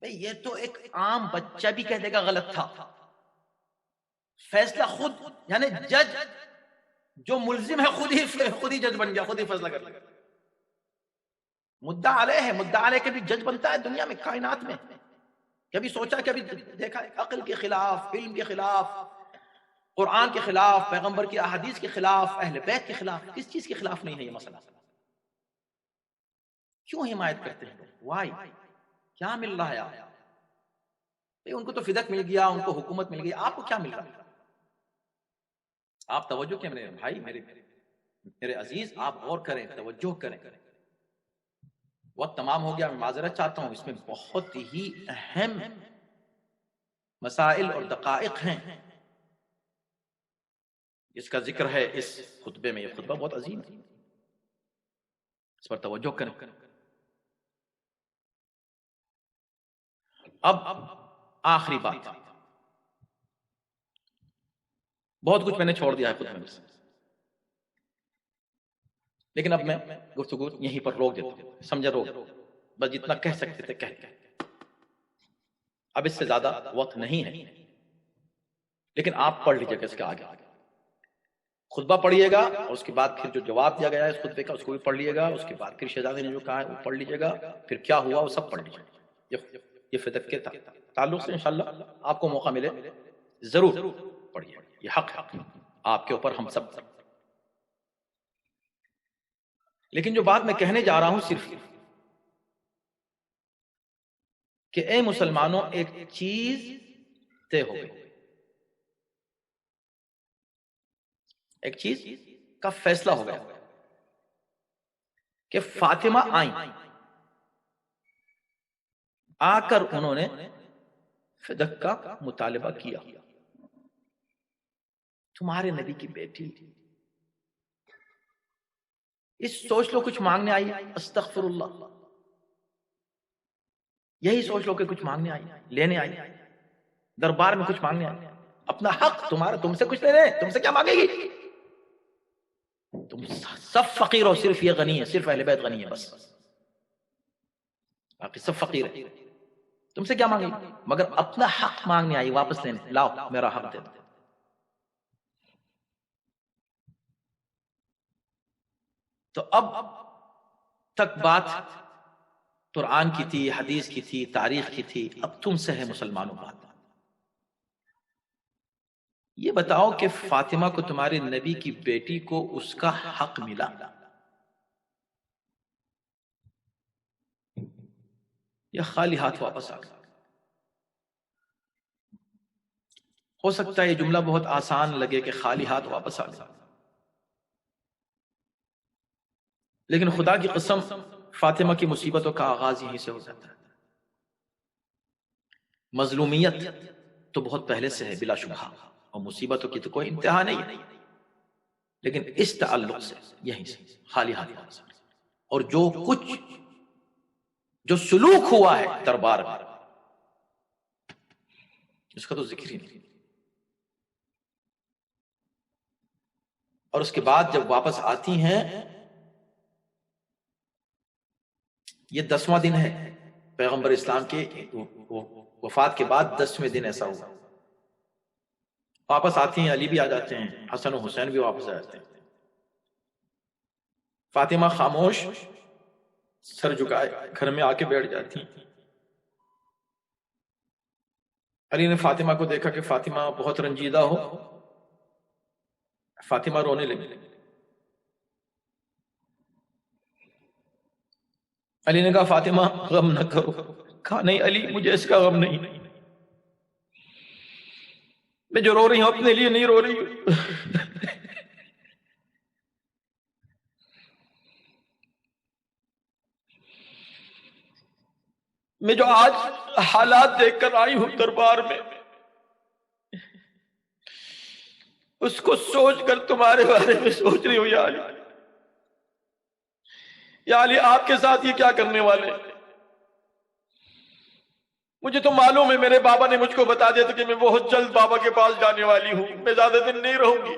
بھئی یہ تو ایک عام بچہ بھی کہہ دے گا غلط تھا. فیصلہ خود، یعنی جج جو ملزم ہے خود ہی جج بن گیا، خود ہی فیصلہ کر لیا. مدعا علیہ ہے، مدعا علیہ کبھی جج بنتا ہے دنیا میں، کائنات میں؟ کبھی سوچا، کبھی دیکھا؟ عقل کے خلاف، علم کے خلاف، قرآن کے خلاف، پیغمبر کی احادیث کے خلاف، اہل بیت کے خلاف، کس چیز کے خلاف نہیں ہے یہ مسئلہ؟ کیوں حمایت کرتے ہیں؟ وائی؟ کیا مل رہا ہے آپ؟ ان کو تو فدق مل گیا، ان کو حکومت مل گئی، آپ کو کیا مل رہا ہے؟ آپ توجہ کریں میرے بھائی، میرے عزیز، آپ غور کریں، توجہ کریں. وقت تمام ہو گیا، میں معذرت چاہتا ہوں. اس میں بہت ہی اہم مسائل اور دقائق ہیں جس کا ذکر ہے اس خطبے میں. یہ خطبہ بہت عظیم ہے، اس پر توجہ کریں. اب آخری بات، بہت کچھ میں نے چھوڑ دیا ہے خطبے میں سے، لیکن اب میں گفتگو یہیں پر روک دیتا ہوں. سمجھا؟ روک، بس جتنا کہہ سکتے تھے کہہ. اب اس سے زیادہ وقت نہیں ہے، لیکن آپ پڑھ لیجئے گا اس کے آگے. خطبہ پڑھیے گا اور اس کے بعد پھر جو جواب دیا گیا ہے اس خطبے کا اس کو بھی پڑھ لیجئے گا. اس کے بعد پھر شہزادے نے جو کہا ہے وہ پڑھ لیجئے گا. پھر کیا ہوا وہ سب پڑھ لیجئے گا. یہ فدق کے تعلق سے انشاءاللہ آپ کو موقع ملے ضرور پڑھیے. یہ حق ہے آپ کے اوپر، ہم سب. لیکن جو بات میں کہنے جا رہا ہوں صرف کہ اے مسلمانوں، ایک چیز طے ہو گئی، ایک چیز کا فیصلہ ہو گیا کہ فاطمہ آئیں. آ کر انہوں نے فدق کا مطالبہ کیا. تمہارے نبی کی بیٹی، اس سوچ لو کچھ مانگنے آئی، استغفر اللہ، یہی سوچ لو کہ کچھ مانگنے آئی، لینے آئی، دربار میں کچھ مانگنے آئی. اپنا حق تمہارا، تم سے کچھ لینے، تم سے کیا مانگے گی؟ تم سب فقیر ہو، صرف یہ غنی ہے، صرف اہل بیت غنی ہے، بس باقی سب فقیر ہے. تم سے کیا مانگے گی؟ مگر اپنا حق مانگنے آئی، واپس لینے. لاؤ میرا حق دے دو. تو اب تک بات قرآن کی تھی، حدیث کی تھی، تاریخ کی تھی. اب تم سے ہے مسلمانوں بات. یہ بتاؤ کہ فاطمہ کو، تمہارے نبی کی بیٹی کو، اس کا حق ملا؟ یا خالی ہاتھ واپس آ گیا؟ ہو سکتا ہے یہ جملہ بہت آسان لگے کہ خالی ہاتھ واپس آ گیا، لیکن خدا کی قسم فاطمہ کی مصیبتوں کا آغاز یہیں سے ہو جاتا ہے. مظلومیت تو بہت پہلے سے ہے بلا شبہ، اور مصیبتوں کی تو کوئی انتہا نہیں ہے، لیکن اس تعلق سے یہیں سے خالی ہاتھ واپس آ گیا. اور جو کچھ، جو سلوک ہوا ہے دربار میں، اس کا تو ذکر ہی نہیں. اور اس کے بعد جب واپس آتی ہیں، یہ 10واں دن ہے پیغمبر اسلام کے وفات کے بعد، 10ویں دن ایسا ہوا. واپس آتی ہیں، علی بھی آ جاتے ہیں، حسن و حسین بھی واپس آ جاتے ہیں. فاطمہ خاموش سر جھکائے گھر میں آ کے بیٹھ جاتی. علی نے فاطمہ کو دیکھا کہ فاطمہ بہت رنجیدہ ہو. فاطمہ رونے لگی. علی نے کہا فاطمہ غم نہ کرو. کہا نہیں علی مجھے اس کا غم نہیں، میں جو رو رہی ہوں اپنے لیے نہیں رو رہی ہوں. میں جو آج حالات دیکھ کر آئی ہوں دربار میں، اس کو سوچ کر تمہارے بارے میں سوچ رہی ہوں. یا علی، یا علی آپ کے ساتھ یہ کیا کرنے والے؟ مجھے تو معلوم ہے میرے بابا نے مجھ کو بتا دیا تھا کہ میں بہت جلد بابا کے پاس جانے والی ہوں، میں زیادہ دن نہیں رہوں گی،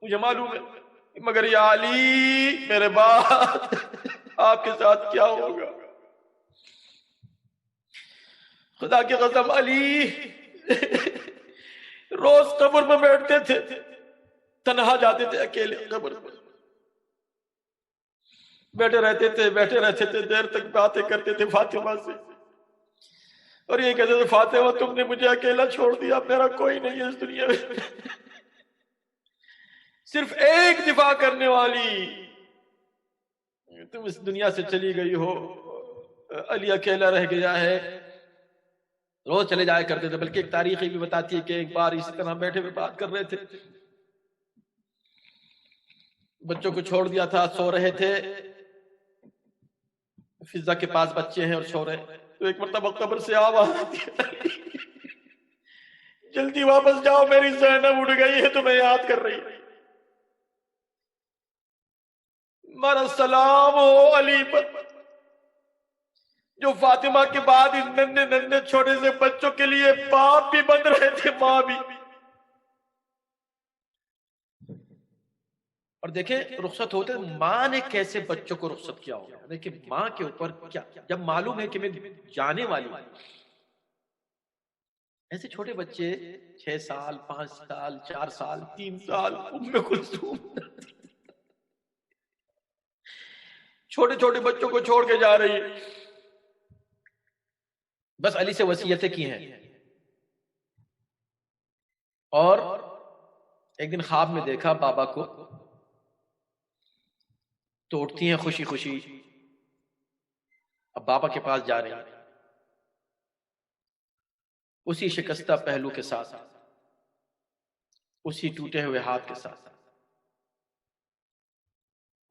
مجھے معلوم ہے. مگر یا علی میرے بعد آپ کے ساتھ کیا ہوگا؟ خدا کی قسم علی روز قبر میں بیٹھتے تھے، تنہا جاتے تھے اکیلے قبر میں بیٹھے رہتے تھے دیر تک باتیں کرتے تھے فاطمہ سے، اور یہ کہتے تھے فاطمہ تم نے مجھے اکیلا چھوڑ دیا، میرا کوئی نہیں ہے اس دنیا میں، صرف ایک دفاع کرنے والی تم اس دنیا سے چلی گئی ہو، علی اکیلا رہ گیا ہے. روز چلے جایا کرتے تھے. بلکہ ایک تاریخ بھی بتاتی ہے کہ ایک بار اسی طرح بیٹھے ہوئے بات کر رہے تھے، بچوں کو چھوڑ دیا تھا، سو رہے تھے، فضا کے پاس بچے ہیں اور سو رہے، تو ایک مرتبہ قبر سے آواز آتی ہے جلدی واپس جاؤ میری زینب اٹھ گئی ہے تمہیں یاد کر رہی ہے. میرا سلام ہو علی پر جو فاطمہ کے بعد ان ننھے ننھے چھوٹے سے بچوں کے لیے باپ بھی بن رہے تھے، ماں بھی. اور دیکھیں رخصت ہوتے ماں نے کیسے بچوں کو رخصت کیا ہوگا. دیکھیں ماں کے اوپر کیا، جب معلوم ہے کہ میں جانے والی ہوں، ایسے چھوٹے بچے 6 سال 5 سال 4 سال 3 سال ام کلثوم چھوٹے چھوٹے بچوں کو چھوڑ کے جا رہی ہے. بس علی سے وصیتیں کی ہیں. اور ایک دن خواب میں دیکھا بابا کو، تو اٹھتی ہیں خوشی خوشی، اب بابا کے پاس جا رہی ہیں، اسی شکستہ پہلو کے ساتھ، اسی ٹوٹے ہوئے ہاتھ کے ساتھ،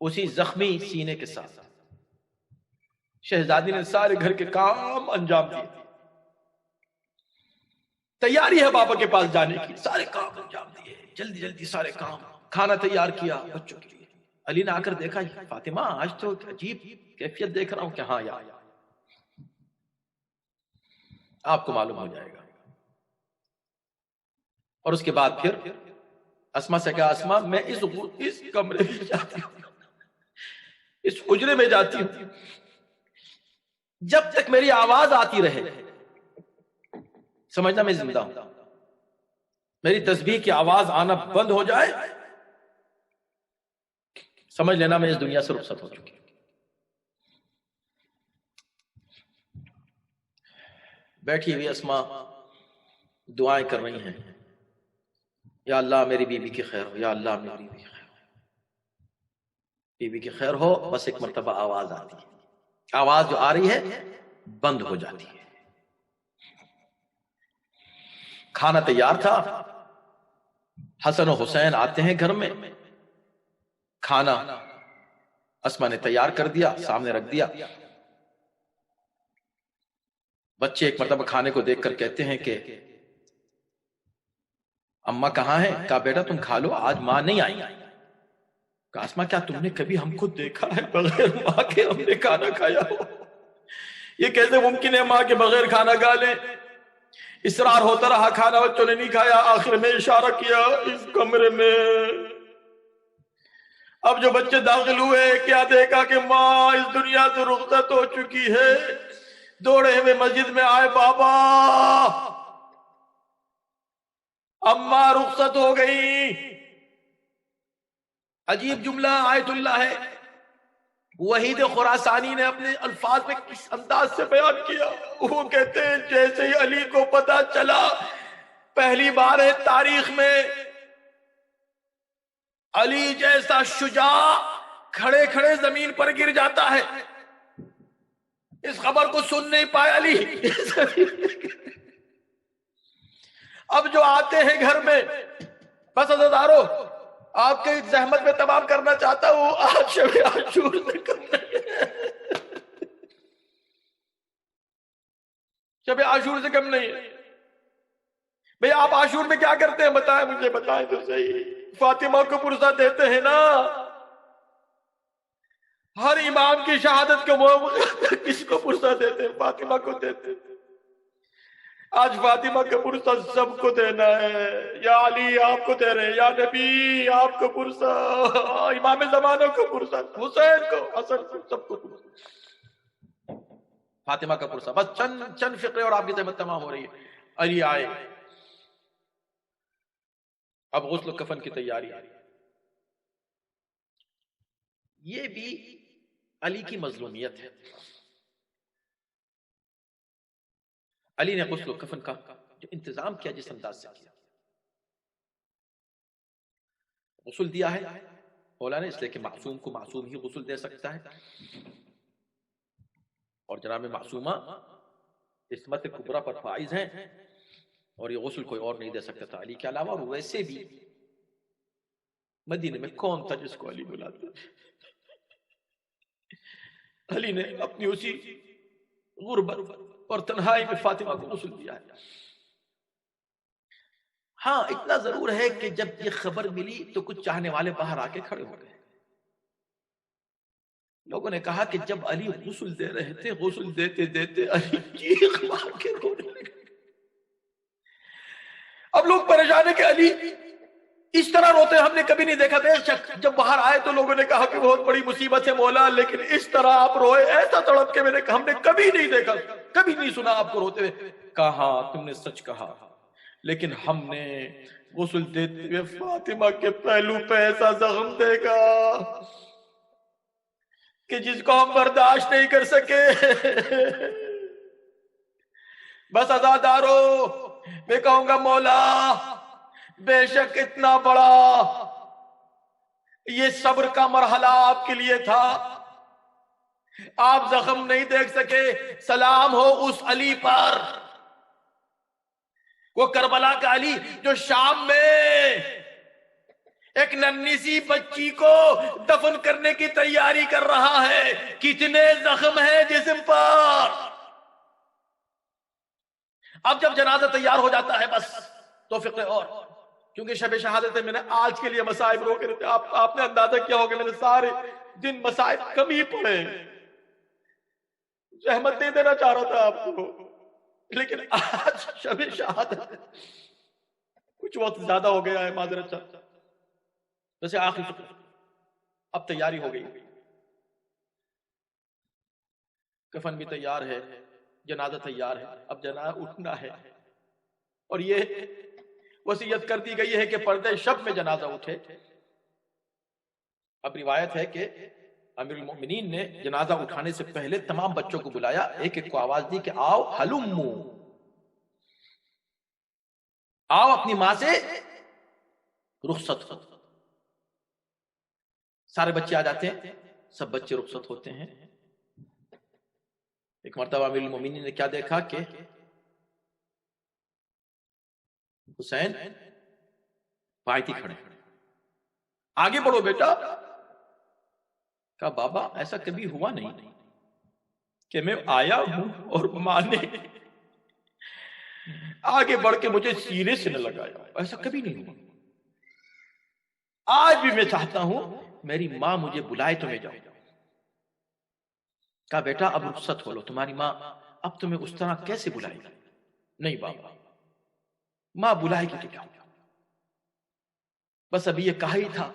اسی زخمی سینے کے ساتھ. شہزادی نے سارے گھر کے کام انجام دیے، تیاری ہے بابا کے پاس جانے کی، سارے کام انجام دیے، جلدی جلدی سارے کام، کھانا تیار کیا بچوں کے لیے. علی نے آ کر دیکھا فاطمہ آج تو عجیب کیفیت دیکھ رہا ہوں. کہ ہاں یار آپ کو معلوم ہو جائے گا. اور اس کے بعد پھر اسما سے کہا اسما میں اس کمرے میں جاتی ہوں، اس حجرے میں جاتی ہوں، جب تک میری آواز آتی رہے سمجھنا میں زندہ ہوں. میری تسبیح کی آواز آنا بند ہو جائے سمجھ لینا میں اس دنیا سے رخصت ہو چکی. بیٹھی ہوئی اسما دعائیں کر رہی ہیں، یا اللہ میری بیوی کی خیر ہو، یا اللہ میری بیوی کی خیر ہو، بیوی کی خیر ہو. بس ایک مرتبہ آواز آتی ہے، آواز جو آ رہی ہے بند ہو جاتی ہے. کھانا تیار تھا، حسن و حسین آتے ہیں گھر میں، کھانا اسما نے تیار کر دیا، سامنے رکھ دیا. بچے ایک مرتبہ کھانے کو دیکھ کر کہتے ہیں کہ اماں کہاں ہے؟ کہا بیٹا تم کھا لو، آج ماں نہیں آئی. کہا اسما کیا تم نے کبھی ہم کو دیکھا ہے بغیر ماں کے ہم نے کھانا کھایا ہو؟ یہ کیسے ممکن ہے ماں کے بغیر کھانا کھا لیں؟ اصرار ہوتا رہا، کھانا بچوں نے نہیں کھایا. آخر میں اشارہ کیا اس کمرے میں. اب جو بچے داخل ہوئے کیا دیکھا کہ ماں اس دنیا سے رخصت ہو چکی ہے. دوڑے ہوئے مسجد میں آئے، بابا اماں رخصت ہو گئی. عجیب جملہ آیت اللہ ہے، وحید خراسانی نے اپنے الفاظ میں کس انداز سے بیان کیا، وہ کہتے ہیں جیسے ہی علی کو پتا چلا، پہلی بار ہے تاریخ میں علی جیسا شجاع کھڑے کھڑے زمین پر گر جاتا ہے، اس خبر کو سن نہیں پائے علی اب جو آتے ہیں گھر میں، بس عزیزارو آپ کے زحمت میں تمام کرنا چاہتا ہوں، آج شب عاشور سے کم نہیں ہے، شب عاشور سے کم نہیں ہے۔ بھئی آپ عاشور میں کیا کرتے ہیں بتائیں مجھے، بتائیں تو صحیح۔ فاطمہ کو پرسہ دیتے ہیں نا، ہر امام کی شہادت کے موقع کس کو پرسہ دیتے ہیں؟ فاطمہ کو دیتے ہیں۔ آج فاطمہ کا پرسہ سب کو دینا ہے، یا علی آپ کو دے رہے ہیں، یا نبی آپ کو پرسہ، امام زمانہ کو پرسہ، حسین کو، حسن کو، سب کو پرسہ، فاطمہ کا پرسہ۔ بس چند فقرے اور آپ کی زحمت تمام ہو رہی ہے۔ علی آئے، اب غسل و کفن کی تیاری آئی۔ یہ بھی علی کی مظلومیت ہے۔ علی نے غسل و کفن کا جو انتظام کیا، جس انداز سے کیا، غسل دیا ہے مولا نے، اس لیے کہ معصوم کو معصوم ہی غسل دے سکتا ہے، اور جناب معصومہ عصمت کبریٰ پر فائز ہیں، اور یہ غسل کوئی اور نہیں دے سکتا تھا علی کے علاوہ۔ اور ویسے بھی مدینے میں کون تھا جس کو علی بلاتا؟ علی نے اپنی اسی غربت اور تنہائی میں فاطمہ کو غسل دیا ہے۔ ہاں اتنا ضرور ہے کہ جب یہ خبر ملی تو کچھ چاہنے والے باہر آ کے کھڑے ہو گئے، لوگوں نے کہا کہ جب علی غسل دے رہے تھے، غسل دیتے دیتے علی چیخ مار کے رونے لگے۔ اب لوگ پریشان ہیں کہ علی اس طرح روتے ہم نے کبھی نہیں دیکھا۔ بے شک جب باہر آئے تو لوگوں نے کہا کہ بہت بڑی مصیبت ہے مولا، لیکن اس طرح آپ روئے، ایسا تڑپ کے ہم نے کبھی نہیں دیکھا، کبھی نہیں سنا آپ کو روتے ہوئے۔ کہا تم نے سچ کہا، لیکن ہم نے غسل دیتے ہوئے فاطمہ کے پہلو پہ ایسا زخم دیکھا کہ جس کو ہم برداشت نہیں کر سکے۔ بس عزادارو میں کہوں گا مولا بے شک اتنا بڑا یہ صبر کا مرحلہ آپ کے لیے تھا، آپ زخم نہیں دیکھ سکے۔ سلام ہو اس علی پر، وہ کربلا کا علی جو شام میں ایک ننھی سی بچی کو دفن کرنے کی تیاری کر رہا ہے، کتنے زخم ہیں جسم پر۔ اب جب جنازہ تیار ہو جاتا ہے بس تو فکر اور، کیونکہ شب شہادت ہے، میں نے آج کے لیے مصائب روکے رہتے، آپ نے اندازہ کیا ہوگا میں نے سارے دن مصائب کم ہی پڑے، رحمت نہیں دینا چاہ رہا تھا آپ کو، لیکن آج شب شہادت کچھ وقت زیادہ ہو گیا ہے، معذرت چاہتا۔ ویسے آخری فکر، اب تیاری ہو گئی، کفن بھی تیار ہے، جنازہ تیار ہے، اب جنازہ اٹھنا ہے، اور یہ وصیت کر دی گئی ہے کہ پردہ شب میں جنازہ اٹھے۔ اب روایت ہے کہ امیر المؤمنین نے جنازہ اٹھانے سے پہلے تمام بچوں کو بلایا، ایک ایک کو آواز دی کہ آؤ ہلمو، آؤ اپنی ماں سے رخصت ہو۔ سارے بچے آ جاتے ہیں، سب بچے رخصت ہوتے ہیں۔ ایک مرتبہ امیر المؤمنین نے کیا دیکھا کہ حسین پائتی کھڑے، آگے بڑھو بیٹا۔ کہا بابا ایسا کبھی ہوا نہیں کہ میں آیا ہوں اور ماں نے آگے بڑھ کے مجھے سینے سے نہ لگایا، ایسا کبھی نہیں ہوا۔ آج بھی میں چاہتا ہوں میری ماں مجھے بلائے تو میں جاؤں۔ کہا بیٹا اب رخصت ہو لو، تمہاری ماں اب تمہیں اس طرح کیسے بلائے گی؟ نہیں بابا، ماں بلائے گی تو کیا، بس ابھی یہ کہا ہی تھا۔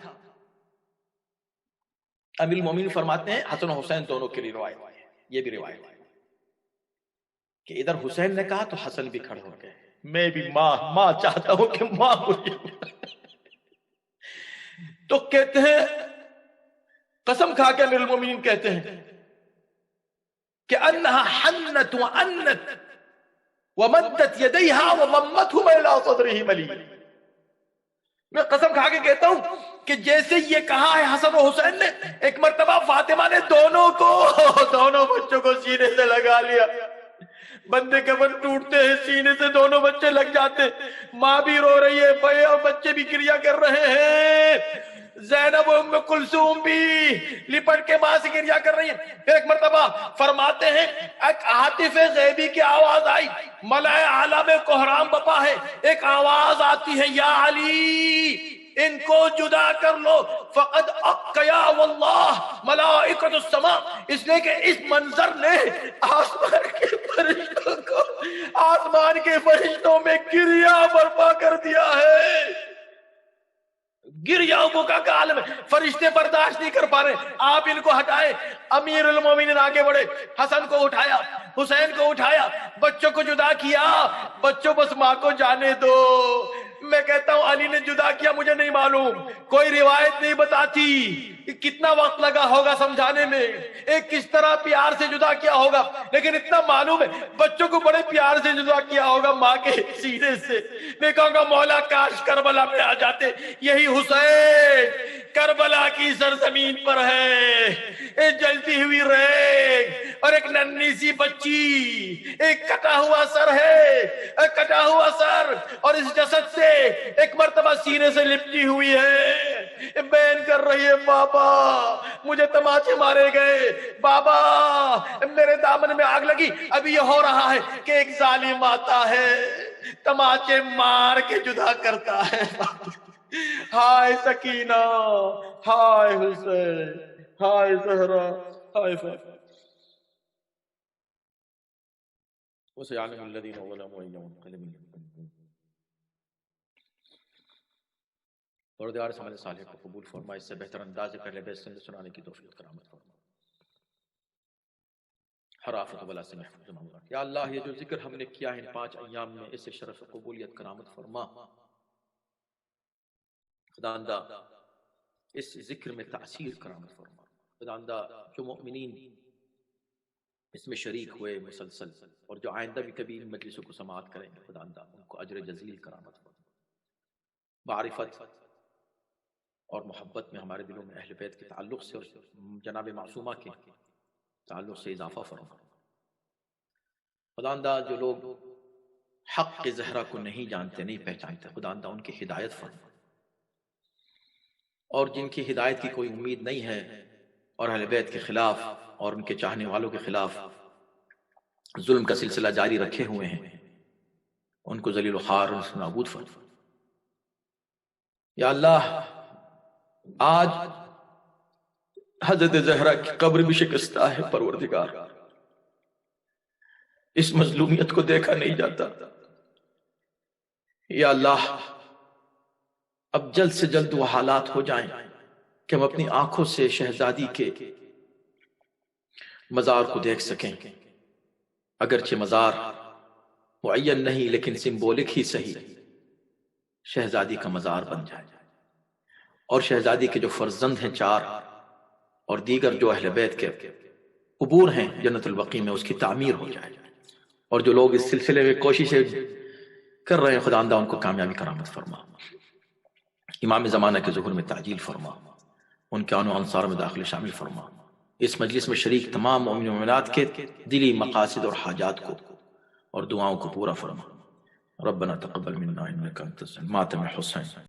امیر المومنین فرماتے ہیں حسن و حسین دونوں کے لیے روایت ہے، یہ بھی روایت ہے کہ ادھر حسین نے کہا تو حسن بھی کھڑے ہو گئے، میں بھی ماں چاہتا ہوں کہ ماں مجھے تو کہتے ہیں قسم کھا کے امیر المومنین کہتے ہیں کہ انہا حنت وانت ومدت یدیہا وضمتہما الی صدرہ ملی. میں قسم کھا کے کہتا ہوں کہ جیسے یہ کہا ہے حسن و حسین نے، ایک مرتبہ فاطمہ نے دونوں بچوں کو سینے سے لگا لیا. بندے کفن ٹوٹتے ہیں، سینے سے دونوں بچے لگ جاتے، ماں بھی رو رہی ہے، بھائی اور بچے بھی کریا کر رہے ہیں، زینب و ام کلثوم بھی لپٹ کے ماں سے کریا کر رہی ہیں. پھر ایک مرتبہ فرماتے ہیں ایک عاطف غیبی کی آواز آئی، ملائے اعلیٰ میں کوہرام بپا ہے، ایک آواز آتی ہے یا علی ان کو جدا کر لو، فقد اقیا واللہ ملائکۃ السماء. اس لیے کہ اس منظر نے آسمان کے فرشتوں میں گریا برپا کر دیا ہے. گریا بکا کا عالم ہے، فرشتے برداشت نہیں کر پا رہے، آپ ان کو ہٹائے. امیر المومنین آگے بڑھے، حسن کو اٹھایا، حسین کو اٹھایا، بچوں کو جدا کیا. بچوں بس ماں کو جانے دو. میں کہتا ہوں علی نے جدا کیا مجھے نہیں معلوم، کوئی روایت نہیں بتاتی کتنا وقت لگا ہوگا سمجھانے میں، ایک کس طرح پیار سے جدا کیا ہوگا، لیکن اتنا معلوم ہے بچوں کو بڑے پیار سے جدا کیا ہوگا ماں کے سینے سے. میں کہوں گا مولا کاش کربلا میں آ جاتے. یہی حسین کربلا کی سرزمین پر ہے، ایک جلتی ہوئی ریگ اور ایک ننھی سی بچی، ایک کٹا ہوا سر ہے، ایک کٹا ہوا سر، اور اس جسد سے ایک مرتبہ سینے سے لپٹی ہوئی ہے، بین کر رہی ہے بابا مجھے تماچے مارے گئے، بابا میرے دامن میں آگ لگی. ابھی یہ ہو رہا ہے کہ ایک ظالم آتا ہے تماچے مار کے جدا کرتا ہے. ہائے سکینہ، ہائے حسین، ہائے زہرا، ہائے فاطمہ. وسيعلم الذين ظلموا أي منقلب ينقلبون. پروردگار عمل صالح کو قبول فرما، اس سے بہتر انداز سے پہلے بیت سنانے کی توفیق کرامت فرما. ہر آفت و بلا سے محفوظ فرما. یا اللہ یہ جو ذکر ہم نے کیا ہے ان 5 ایام میں، اس سے شرف و قبولیت کرامت فرما. خداوندہ اس ذکر میں تاثیر کرامت فرما. خداوندہ جو مؤمنین اس میں شریک ہوئے مسلسل، اور جو آئندہ بھی کبھی ان مجلسوں کو سماعت کریں گے، خداوندہ ان کو اجر جزیل کرامت فرما. معرفت اور محبت میں ہمارے دلوں میں اہل بیت کے تعلق سے اور جناب معصومہ کے تعلق سے اضافہ فرما. خداوندہ جو لوگ حق کے زہرا کو نہیں جانتے، نہیں پہچانتے، خداوندہ ان کی ہدایت فرما. اور جن کی ہدایت کی کوئی امید نہیں ہے اور اہل بیت کے خلاف اور ان کے چاہنے والوں کے خلاف ظلم کا سلسلہ جاری رکھے ہوئے ہیں، ان کو ذلیل و خوار اور نابود فرما. یا اللہ آج حضرت زہرا کی قبر بھی شکستہ ہے، پروردگار اس مظلومیت کو دیکھا نہیں جاتا. یا اللہ اب جلد سے جلد وہ حالات ہو جائیں کہ ہم اپنی آنکھوں سے شہزادی کے مزار کو دیکھ سکیں. اگرچہ مزار معین نہیں لیکن سمبولک ہی صحیح، شہزادی کا مزار بن جائے، اور شہزادی کے جو فرزند ہیں 4 اور دیگر جو اہل بیت کے قبور ہیں جنت البقیع میں، اس کی تعمیر ہو جائے. اور جو لوگ اس سلسلے میں کوششیں کر رہے ہیں، خداوندہ ان کو کامیابی کرامت فرما. امام زمانہ کے ظہور میں تعجیل فرما، ان کے آن و انصار میں داخل شامل فرما. اس مجلس میں شریک تمام مومن و مومنات کے دلی مقاصد اور حاجات کو اور دعاؤں کو پورا فرما. ربنا تقبل منا انک انت السمیع. ماتم حسین.